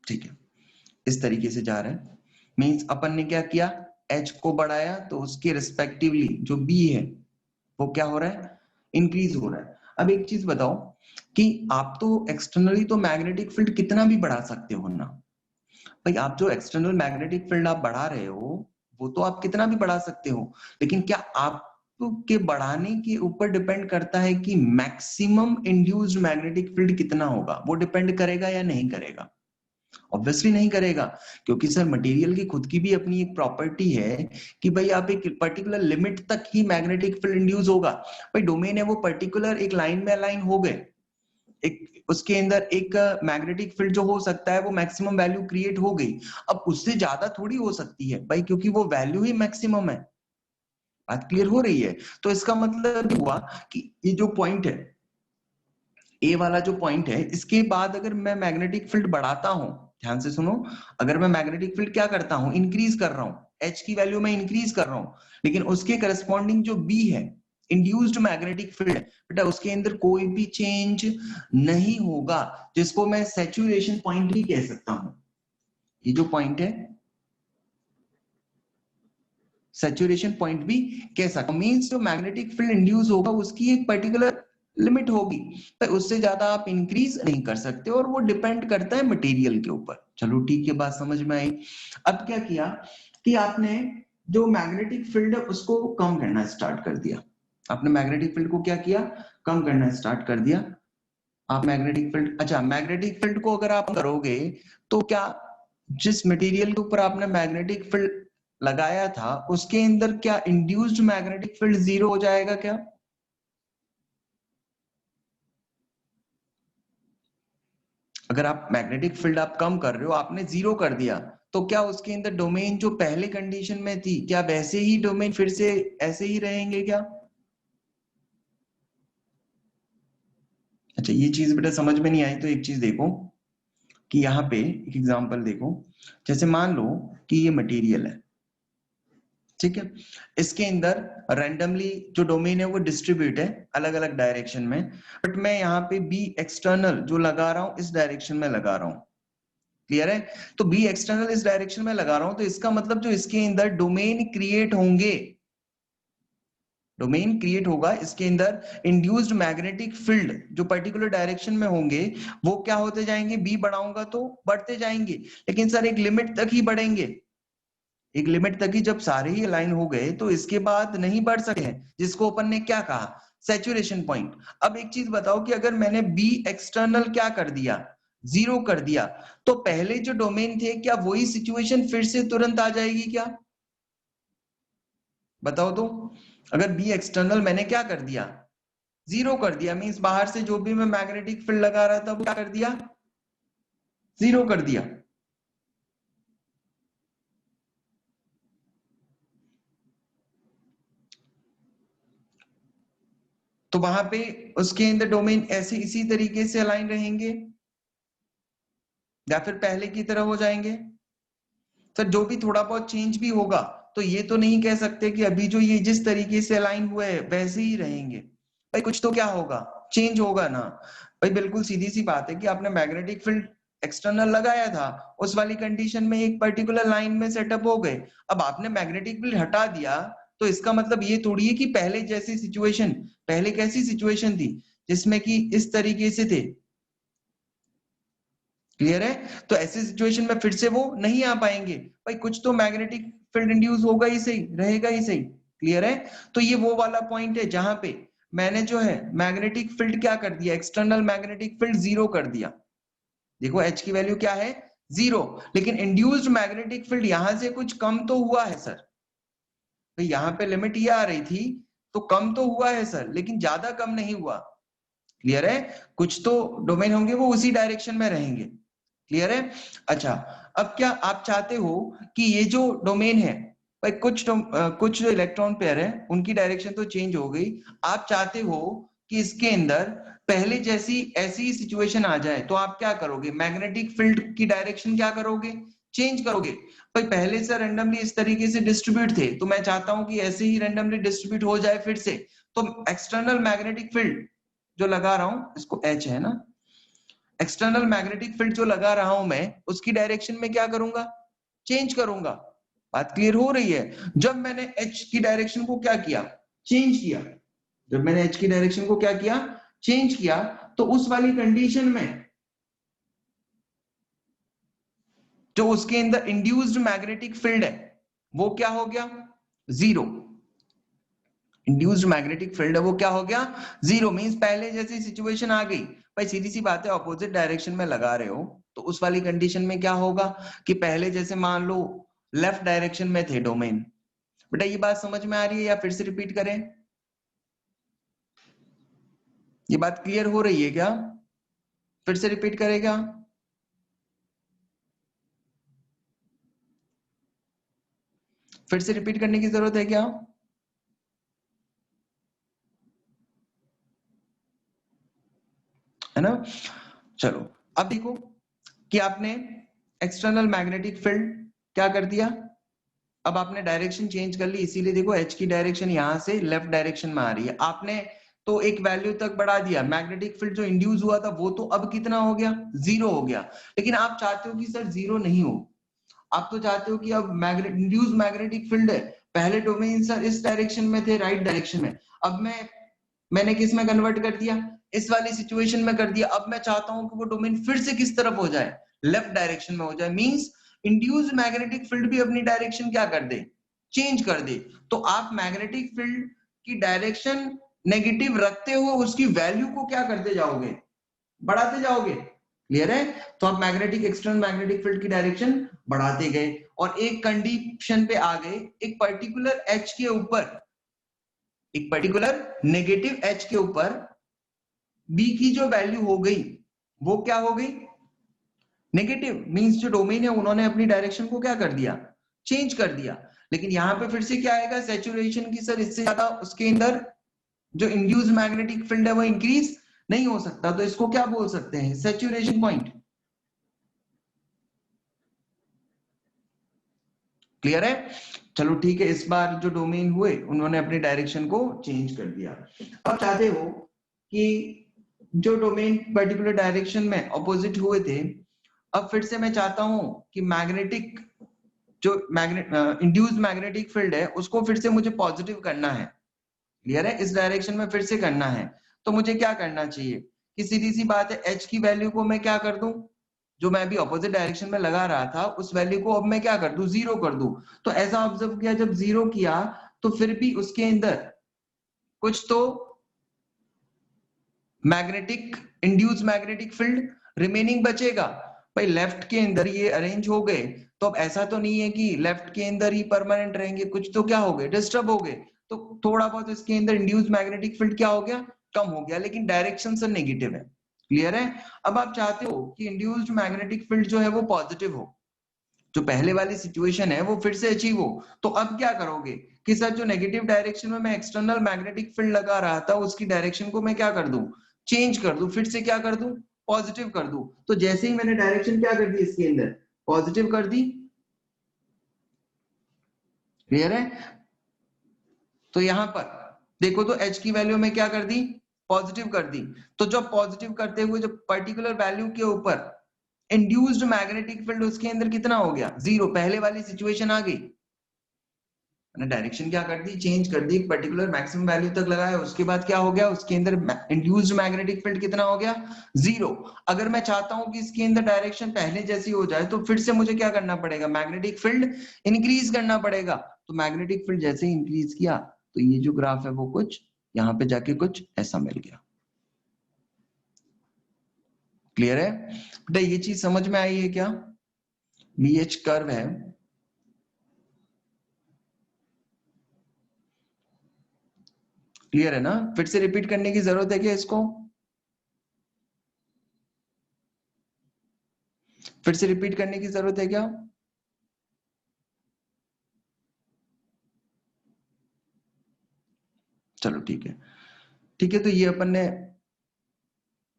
ठीक है, इस तरीके से जा रहे हैं, मींस अपन ने क्या किया, H को बढ़ाया, तो उसके रिस्पेक्टिवली जो B है वो क्या हो रहा है, इंक्रीज हो रहा है। अब एक चीज बताओ कि आप तो एक्सटर्नली तो मैग्नेटिक फील्ड कितना भी बढ़ा सकते हो ना भाई, आप जो एक्सटर्नल मैग्नेटिक फील्ड आप बढ़ा रहे हो वो तो आप कितना भी बढ़ा सकते हो, लेकिन क्या आप के बढ़ाने के ऊपर डिपेंड करता है कि मैक्सिमम इंड्यूस्ड मैग्नेटिक फील्ड कितना होगा, वो डिपेंड करेगा या नहीं करेगा? ऑब्वियसली नहीं करेगा, क्योंकि सर मटेरियल की खुद की भी अपनी एक प्रॉपर्टी है कि भाई आप एक पर्टिकुलर लिमिट तक ही मैग्नेटिक फील्ड इंड्यूस होगा। भाई डोमेन है वो पर्टिकुलर एक लाइन में अलाइन हो गए, एक उसके अंदर एक मैग्नेटिक फील्ड जो हो सकता है वो मैक्सिमम वैल्यू क्रिएट हो गई। अब उससे ज्यादा थोड़ी हो सकती है भाई, क्योंकि वो वैल्यू ही मैक्सिमम है। बात क्लियर हो रही है? तो इसका मतलब हुआ कि ये जो पॉइंट है, ए वाला जो पॉइंट है, इसके बाद अगर मैं मैग्नेटिक फील्ड बढ़ाता हूं, ध्यान से सुनो, अगर मैं मैग्नेटिक फील्ड क्या करता हूं, इंक्रीज कर रहा हूं, एच की वैल्यू में इंक्रीज कर रहा हूं, लेकिन उसके करस्पॉन्डिंग जो बी है इंड्यूस्ड मैग्नेटिक फील्ड बेटा, उसके अंदर कोई भी चेंज नहीं होगा, जिसको मैं सैचुरेशन पॉइंट भी कह सकता हूं। ये जो पॉइंट है सैचुरेशन पॉइंट भी कह सकता हूं। मींस जो मैग्नेटिक फील्ड इंड्यूस होगा उसकी एक पर्टिकुलर लिमिट होगी, तो उससे ज्यादा आप इंक्रीज नहीं कर सकते, और वो डिपेंड करता है मटेरियल के ऊपर। चलो ठीक है, बात समझ में आई। अब क्या किया कि आपने जो मैग्नेटिक फील्ड है उसको कम करना स्टार्ट कर दिया। आपने मैग्नेटिक फील्ड को क्या किया, कम करना स्टार्ट कर दिया। आप मैग्नेटिक फील्ड, अच्छा मैग्नेटिक फील्ड को अगर आप करोगे तो क्या जिस मटेरियल के ऊपर आपने मैग्नेटिक फील्ड लगाया था उसके अंदर क्या इंड्यूस्ड मैग्नेटिक फील्ड जीरो हो जाएगा क्या? अगर आप मैग्नेटिक फील्ड आप कम कर रहे हो, आपने जीरो कर दिया, तो क्या उसके अंदर डोमेन जो पहले कंडीशन में थी, क्या वैसे ही डोमेन फिर से ऐसे ही रहेंगे क्या? अच्छा ये चीज बेटा समझ में नहीं आई तो एक चीज देखो कि यहाँ पे एक एग्जांपल देखो। जैसे मान लो कि ये मटेरियल है, ठीक है, इसके अंदर रैंडमली जो डोमेन है वो डिस्ट्रीब्यूट है अलग अलग डायरेक्शन में, बट मैं यहाँ पे बी एक्सटर्नल जो लगा रहा हूँ इस डायरेक्शन में लगा रहा हूँ। क्लियर है? तो बी एक्सटर्नल इस डायरेक्शन में लगा रहा हूं, तो इसका मतलब जो इसके अंदर डोमेन क्रिएट होंगे, डोमेन क्रिएट होगा इसके अंदर इंड्यूस्ड मैग्नेटिक फील्ड जो पर्टिकुलर डायरेक्शन में होंगे वो क्या होते जाएंगे, बी बढ़ाऊंगा तो बढ़ते जाएंगे, लेकिन सर एक लिमिट तक ही बढ़ेंगे। एक लिमिट तक ही, जब सारे ही अलाइन हो गए तो इसके बाद नहीं बढ़ सके हैं, जिसको अपन ने क्या कहा, सैचुरेशन पॉइंट। अब एक चीज बताओ कि अगर मैंने बी एक्सटर्नल क्या कर दिया, जीरो कर दिया, तो पहले जो डोमेन थे क्या वही सिचुएशन फिर से तुरंत आ जाएगी क्या? बताओ तो। अगर बी एक्सटर्नल मैंने क्या कर दिया, जीरो कर दिया, मींस बाहर से जो भी मैं मैग्नेटिक फील्ड लगा रहा था वो क्या कर दिया, जीरो कर दिया। तो वहां पे उसके अंदर डोमेन ऐसे इसी तरीके से अलाइन रहेंगे या फिर पहले की तरह हो जाएंगे? सर जो भी थोड़ा बहुत चेंज भी होगा तो ये तो नहीं कह सकते कि अभी जो ये जिस तरीके से अलाइन हुए हैं वैसे ही रहेंगे। भाई कुछ तो क्या होगा, चेंज होगा ना। भाई बिल्कुल सीधी सी बात है कि आपने मैग्नेटिक फील्ड एक्सटर्नल लगाया था, उस वाली कंडीशन में एक पर्टिकुलर लाइन में सेटअप हो गए। अब आपने मैग्नेटिक फील्ड हटा दिया तो इसका मतलब ये थोड़ी है कि पहले जैसी सिचुएशन, पहले कैसी सिचुएशन थी जिसमें कि इस तरीके से थे। क्लियर है? तो ऐसी सिचुएशन में फिर से वो नहीं आ पाएंगे। भाई कुछ तो मैग्नेटिक फील्ड इंड्यूस होगा ही सही, रहेगा ही सही। क्लियर है? तो ये वो वाला पॉइंट है जहां पे मैंने जो है मैग्नेटिक फील्ड क्या कर दिया, एक्सटर्नल मैग्नेटिक फील्ड जीरो कर दिया। देखो एच की वैल्यू क्या है, जीरो, लेकिन इंड्यूस्ड मैग्नेटिक फील्ड यहां से कुछ कम तो हुआ है सर। तो यहाँ पे लिमिट ये आ रही थी, तो कम तो हुआ है सर, लेकिन ज्यादा कम नहीं हुआ। क्लियर है? कुछ तो डोमेन होंगे वो उसी डायरेक्शन में रहेंगे। क्लियर है? अच्छा, अब क्या आप चाहते हो कि ये जो डोमेन है, भाई कुछ जो इलेक्ट्रॉन पेयर है उनकी डायरेक्शन तो चेंज हो गई, आप चाहते हो कि इसके अंदर पहले जैसी ऐसी सिचुएशन आ जाए, तो आप क्या करोगे, मैग्नेटिक फील्ड की डायरेक्शन क्या करोगे, चेंज करोगे। भाई पहले से रैंडमली इस तरीके से डिस्ट्रीब्यूट थे, तो मैं चाहता हूं कि ऐसे ही रैंडमली डिस्ट्रीब्यूट हो जाए फिर से। तो एक्सटर्नल मैग्नेटिक फील्ड जो लगा रहा हूं, इसको एच है ना, एक्सटर्नल मैग्नेटिक फील्ड जो लगा रहा हूं मैं उसकी डायरेक्शन में क्या करूंगा, चेंज करूंगा। बात क्लियर हो रही है? जब मैंने एच की डायरेक्शन को क्या किया, चेंज किया, जब मैंने एच की डायरेक्शन को क्या किया, चेंज किया, तो उस वाली कंडीशन में जो उसके अंदर इंड्यूस्ड मैग्नेटिक फील्ड है वो क्या हो गया, जीरो। इंड्यूस्ड मैग्नेटिक फील्ड है वो क्या हो गया, जीरो। मींस पहले जैसी सिचुएशन आ गई। भाई सीधी सी बात है, ऑपोजिट डायरेक्शन में लगा रहे हो तो उस वाली कंडीशन में क्या होगा कि पहले जैसे मान लो लेफ्ट डायरेक्शन में थे डोमेन। बेटा ये बात समझ में आ रही है या फिर से रिपीट करें? ये बात क्लियर हो रही है क्या? फिर से रिपीट करेगा? फिर से रिपीट करने की जरूरत है क्या? है ना? चलो अब देखो कि आपने एक्सटर्नल मैग्नेटिक फील्ड क्या कर दिया, अब आपने डायरेक्शन चेंज कर ली, इसीलिए देखो एच की डायरेक्शन यहां से लेफ्ट डायरेक्शन में आ रही है। आपने तो एक वैल्यू तक बढ़ा दिया, मैग्नेटिक फील्ड जो इंड्यूस हुआ था वो तो अब कितना हो गया, 0 हो गया। लेकिन आप चाहते हो कि सर 0 नहीं हो, आप तो चाहते हो कि अब इंड्यूस मैग्नेटिक फील्ड है, पहले डोमेन सर इस डायरेक्शन में थे, राइट डायरेक्शन में, अब मैंने किस में कन्वर्ट कर दिया, इस वाली सिचुएशन में कर दिया। अब मैं चाहता हूं कि वो डोमेन फिर से किस तरफ हो जाए, लेफ्ट डायरेक्शन में हो जाए। मींस इंड्यूस मैग्नेटिक फील्ड भी अपनी डायरेक्शन क्या कर दे, चेंज कर दे। तो आप मैग्नेटिक फील्ड की डायरेक्शन नेगेटिव रखते हुए उसकी वैल्यू को क्या करते जाओगे, बढ़ाते जाओगे। क्लियर है? तो आप मैग्नेटिक एक्सटर्नल मैग्नेटिक फील्ड की डायरेक्शन बढ़ाते गए और एक कंडीशन पे आ गए, एक पर्टिकुलर एच के ऊपर, एक पर्टिकुलर नेगेटिव एच के ऊपर बी की जो वैल्यू हो गई वो क्या हो गई, नेगेटिव। मींस जो डोमेन है उन्होंने अपनी डायरेक्शन को क्या कर दिया, चेंज कर दिया। लेकिन यहां पे फिर से क्या आएगा, सैचुरेशन की सर इससे ज्यादा उसके अंदर जो इंड्यूस मैग्नेटिक फील्ड है वो इंक्रीज नहीं हो सकता। तो इसको क्या बोल सकते हैं, सैचुरेशन पॉइंट। क्लियर है? चलो ठीक है, इस बार जो डोमेन हुए उन्होंने अपनी डायरेक्शन को चेंज कर दिया। अब चाहते हो कि जो डोमेन पर्टिकुलर डायरेक्शन में ऑपोजिट हुए थे, अब फिर से मैं चाहता हूं कि मैग्नेटिक जो इंड्यूस्ड मैग्नेटिक फील्ड है उसको फिर से मुझे पॉजिटिव करना है। क्लियर है? इस डायरेक्शन में फिर से करना है। तो मुझे क्या करना चाहिए कि सीधी सी बात है, एच की वैल्यू को मैं क्या कर दूं, जो मैं अभी ऑपोजिट डायरेक्शन में लगा रहा था उस वैल्यू को अब मैं क्या कर दूं, 0 कर दूं। तो ऐसा ऑब्जर्व किया, जब 0 किया तो फिर भी उसके अंदर कुछ तो magnetic induce magnetic field remaining बचेगा। भाई लेफ्ट के अंदर ये अरेंज हो गए तो अब ऐसा तो नहीं है कि लेफ्ट के अंदर ही परमानेंट रहेंगे, कुछ तो क्या हो गए, डिस्टर्ब हो गए। तो थोड़ा बहुत इसके अंदर इंड्यूस मैग्नेटिक फील्ड क्या हो गया, कम हो गया, लेकिन डायरेक्शन से नेगेटिव है। क्लियर है? अब आप चाहते हो कि इंड्यूस्ड मैग्नेटिक फील्ड जो है वो पॉजिटिव हो, जो पहले वाली सिचुएशन है वो फिर से अचीव हो। तो अब क्या करोगे कि सर जो नेगेटिव डायरेक्शन में मैं एक्सटर्नल मैग्नेटिक फील्ड लगा रहा था उसकी डायरेक्शन को मैं क्या कर दूं, चेंज कर दूं, फिर से क्या कर दूं, पॉजिटिव कर दूं। तो जैसे ही मैंने डायरेक्शन क्या कर दी इसके अंदर, पॉजिटिव कर दी। क्लियर है? तो यहां पर देखो तो एच की वैल्यू में क्या कर दी, पॉजिटिव कर दी। तो जब पॉजिटिव करते हुए जब पर्टिकुलर वैल्यू के ऊपर इंड्यूस्ड मैग्नेटिक फील्ड उसके अंदर कितना हो गया, 0, पहले वाली सिचुएशन आ गई। मैंने डायरेक्शन क्या कर दी, चेंज कर दी, पर्टिकुलर मैक्सिमम वैल्यू तक लगाया, उसके बाद क्या हो गया, उसके अंदर इंड्यूस्ड मैग्नेटिक फील्ड कितना हो गया, 0। अगर मैं चाहता हूं कि इसके अंदर डायरेक्शन पहले जैसी हो जाए तो फिर से मुझे क्या करना पड़ेगा, मैग्नेटिक फील्ड इंक्रीज करना पड़ेगा। तो मैग्नेटिक फील्ड जैसे ही इंक्रीज किया तो ये जो ग्राफ है वो कुछ यहाँ पे जाके कुछ ऐसा मिल गया। क्लियर है बेटा? ये चीज समझ में आई है क्या? बीएच कर्व है, क्लियर है ना? फिर से रिपीट करने की जरूरत है क्या इसको? फिर से रिपीट करने की जरूरत है क्या? चलो ठीक है, ठीक है। तो ये अपन ने,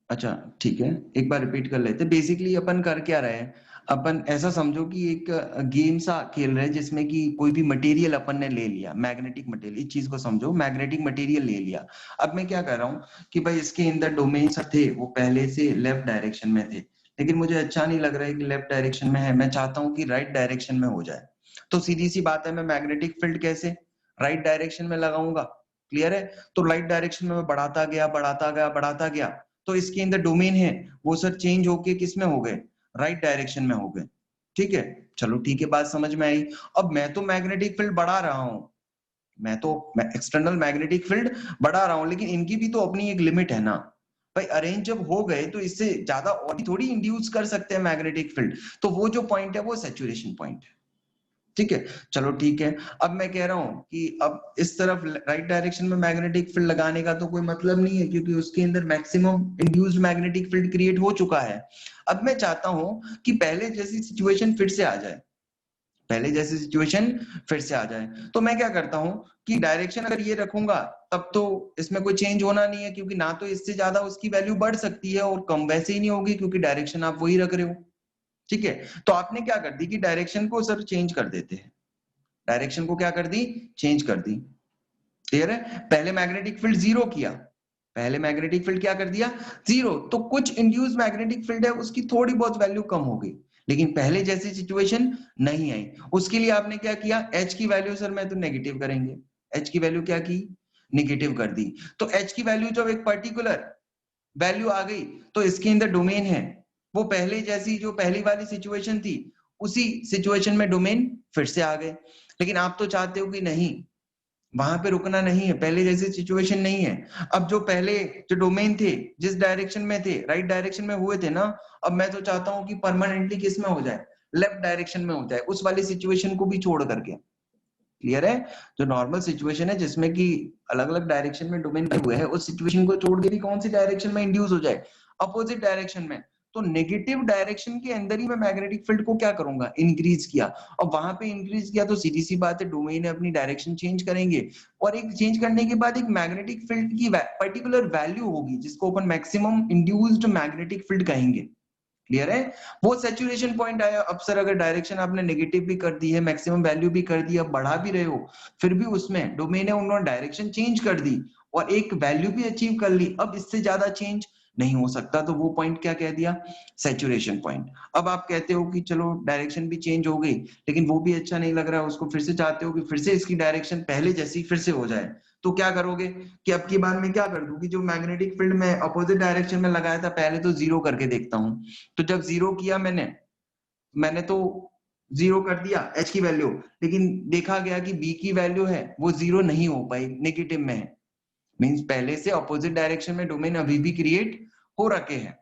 अच्छा ठीक है, एक बार रिपीट कर लेते। बेसिकली अपन कर क्या रहे हैं, अपन ऐसा समझो कि एक गेम सा खेल रहे हैं जिसमें कि कोई भी मटेरियल अपन ने ले लिया, मैग्नेटिक मटेरियल, इस चीज को समझो, मैग्नेटिक मटेरियल ले लिया। अब मैं क्या कर रहा हूँ कि भाई इसके अंदर डोमेन थे वो पहले से लेफ्ट डायरेक्शन में थे, लेकिन मुझे अच्छा नहीं लग रहा है कि लेफ्ट डायरेक्शन में है, मैं चाहता हूँ कि राइट डायरेक्शन में हो जाए। तो सीधी सी बात है, मैं मैग्नेटिक फील्ड कैसे राइट डायरेक्शन में लगाऊंगा। क्लियर है? तो राइट डायरेक्शन में मैं बढ़ाता गया बढ़ाता गया बढ़ाता गया, तो इसके अंदर डोमेन है वो सर चेंज होके किस में हो गए, राइट डायरेक्शन में हो गए। ठीक है, चलो ठीक है, बात समझ में आई। अब मैं तो मैग्नेटिक फील्ड बढ़ा रहा हूं, मैं तो एक्सटर्नल मैग्नेटिक फील्ड बढ़ा रहा हूं, लेकिन इनकी भी तो अपनी एक लिमिट है ना। भाई अरेंज जब हो गए तो इससे ज्यादा और थोड़ी इंड्यूस कर सकते हैं मैग्नेटिक फील्ड। तो वो जो पॉइंट है वो सैचुरेशन पॉइंट है। ठीक है, चलो ठीक है। अब मैं कह रहा हूं कि अब इस तरफ राइट डायरेक्शन में मैग्नेटिक फील्ड लगाने का तो कोई मतलब नहीं है, क्योंकि उसके अंदर maximum induced magnetic field create हो चुका है। अब मैं चाहता हूं कि पहले जैसी सिचुएशन फिर से आ जाए, पहले जैसी सिचुएशन फिर से आ जाए। तो मैं क्या करता हूं कि डायरेक्शन अगर ये रखूंगा तब तो इसमें कोई चेंज होना नहीं है, क्योंकि ना तो इससे ज्यादा उसकी वैल्यू बढ़ सकती है और कम वैसे ही नहीं होगी, क्योंकि डायरेक्शन आप वही रख रहे हो। ठीक है, तो आपने क्या कर दी कि डायरेक्शन को सर चेंज कर देते हैं। डायरेक्शन को क्या कर दी, चेंज कर दी। क्लियर है? पहले मैग्नेटिक फील्ड जीरो किया, पहले मैग्नेटिक फील्ड क्या कर दिया, जीरो, तो कुछ इंड्यूस मैग्नेटिक फील्ड है उसकी थोड़ी बहुत वैल्यू कम हो गई, लेकिन पहले जैसी सिचुएशन नहीं आई। उसके लिए आपने क्या किया, एच की वैल्यू सर मैं तो नेगेटिव करेंगे, एच की वैल्यू क्या की, नेगेटिव कर दी। तो एच की वैल्यू जब एक पर्टिकुलर वैल्यू आ गई तो इसके अंदर डोमेन है वो पहले जैसी जो पहली वाली सिचुएशन थी उसी सिचुएशन में डोमेन फिर से आ गए। लेकिन आप तो चाहते हो कि नहीं, वहां पे रुकना नहीं है, पहले जैसी सिचुएशन नहीं है। अब जो पहले जो डोमेन थे जिस डायरेक्शन में थे, राइट डायरेक्शन में हुए थे ना, अब मैं तो चाहता हूं कि परमानेंटली किस में हो जाए, लेफ्ट डायरेक्शन में हो जाए, उस वाली सिचुएशन को भी छोड़ करके। क्लियर है? जो नॉर्मल सिचुएशन है जिसमें कि अलग अलग डायरेक्शन में डोमेन बने हुए हैं, उस सिचुएशन को छोड़ के भी कौन सी डायरेक्शन में इंड्यूस हो जाए, अपोजिट डायरेक्शन में। तो नेगेटिव डायरेक्शन के अंदर ही मैं मैग्नेटिक फील्ड को क्या करूंगा, इंक्रीज किया। और वहां पे इंक्रीज किया तो सीधी सी बात है डोमेन अपनी डायरेक्शन चेंज करेंगे, और एक चेंज करने के बाद एक मैग्नेटिक फील्ड की पर्टिकुलर वैल्यू होगी जिसको अपन मैक्सिमम इंड्यूस्ड मैग्नेटिक फील्ड कहेंगे। क्लियर है? वो सैचुरेशन पॉइंट आया। अब सर अगर डायरेक्शन आपने नेगेटिव भी कर दी है, मैक्सिमम वैल्यू भी कर दी, अब बढ़ा भी रहे हो, फिर भी उसमें डोमेन है उन्होंने डायरेक्शन चेंज कर दी और एक वैल्यू भी अचीव कर ली, अब इससे ज्यादा चेंज नहीं हो सकता, तो वो पॉइंट क्या कह दिया, सैचुरेशन पॉइंट। अब आप कहते हो कि चलो डायरेक्शन भी चेंज हो गई, लेकिन वो भी अच्छा नहीं लग रहा है, उसको फिर से चाहते हो कि फिर से इसकी डायरेक्शन पहले जैसी फिर से हो जाए, तो क्या करोगे कि अब की बार मैं क्या कर दूं कि जो मैग्नेटिक फील्ड में अपोजिट डायरेक्शन में लगाया था पहले तो जीरो करके देखता हूं। तो जब जीरो किया मैंने मैंने तो जीरो कर दिया एच की वैल्यू, लेकिन देखा गया कि बी की वैल्यू है वो जीरो नहीं हो पाई, नेगेटिव में है। मींस पहले से अपोजिट डायरेक्शन में डोमेन अभी भी क्रिएट हो रखे हैं।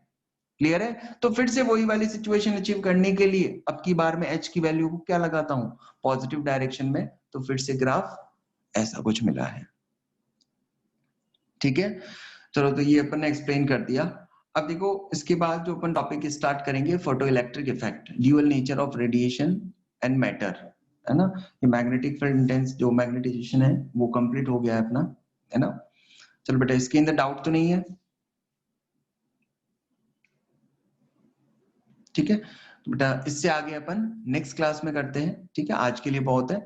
क्लियर है? तो फिर से वही वाली सिचुएशन अचीव करने के लिए अब की बार में एच की वैल्यू को क्या लगाता हूं, पॉजिटिव डायरेक्शन में, तो फिर से ग्राफ ऐसा कुछ मिला है। ठीक है, चलो तो ये अपन ने एक्सप्लेन कर दिया। अब देखो इसके बाद जो अपन टॉपिक स्टार्ट करेंगे, photo electric effect, dual nature of radiation and matter, है ना। ये मैग्नेटिक फील्ड इंटेंस जो मैग्नेटाइजेशन है वो कंप्लीट हो गया है अपना, है ना। चलो बेटा इसके अंदर डाउट तो नहीं है? ठीक है, तो बेटा इससे आगे अपन नेक्स्ट क्लास में करते हैं। ठीक है, आज के लिए बहुत है।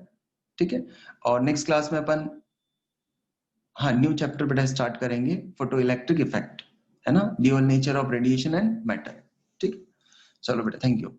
ठीक है, और नेक्स्ट क्लास में अपन हाँ न्यू चैप्टर बेटा स्टार्ट करेंगे, फोटो इलेक्ट्रिक इफेक्ट, है ना, dual nature of radiation and matter. ठीक, चलो बेटा थैंक यू।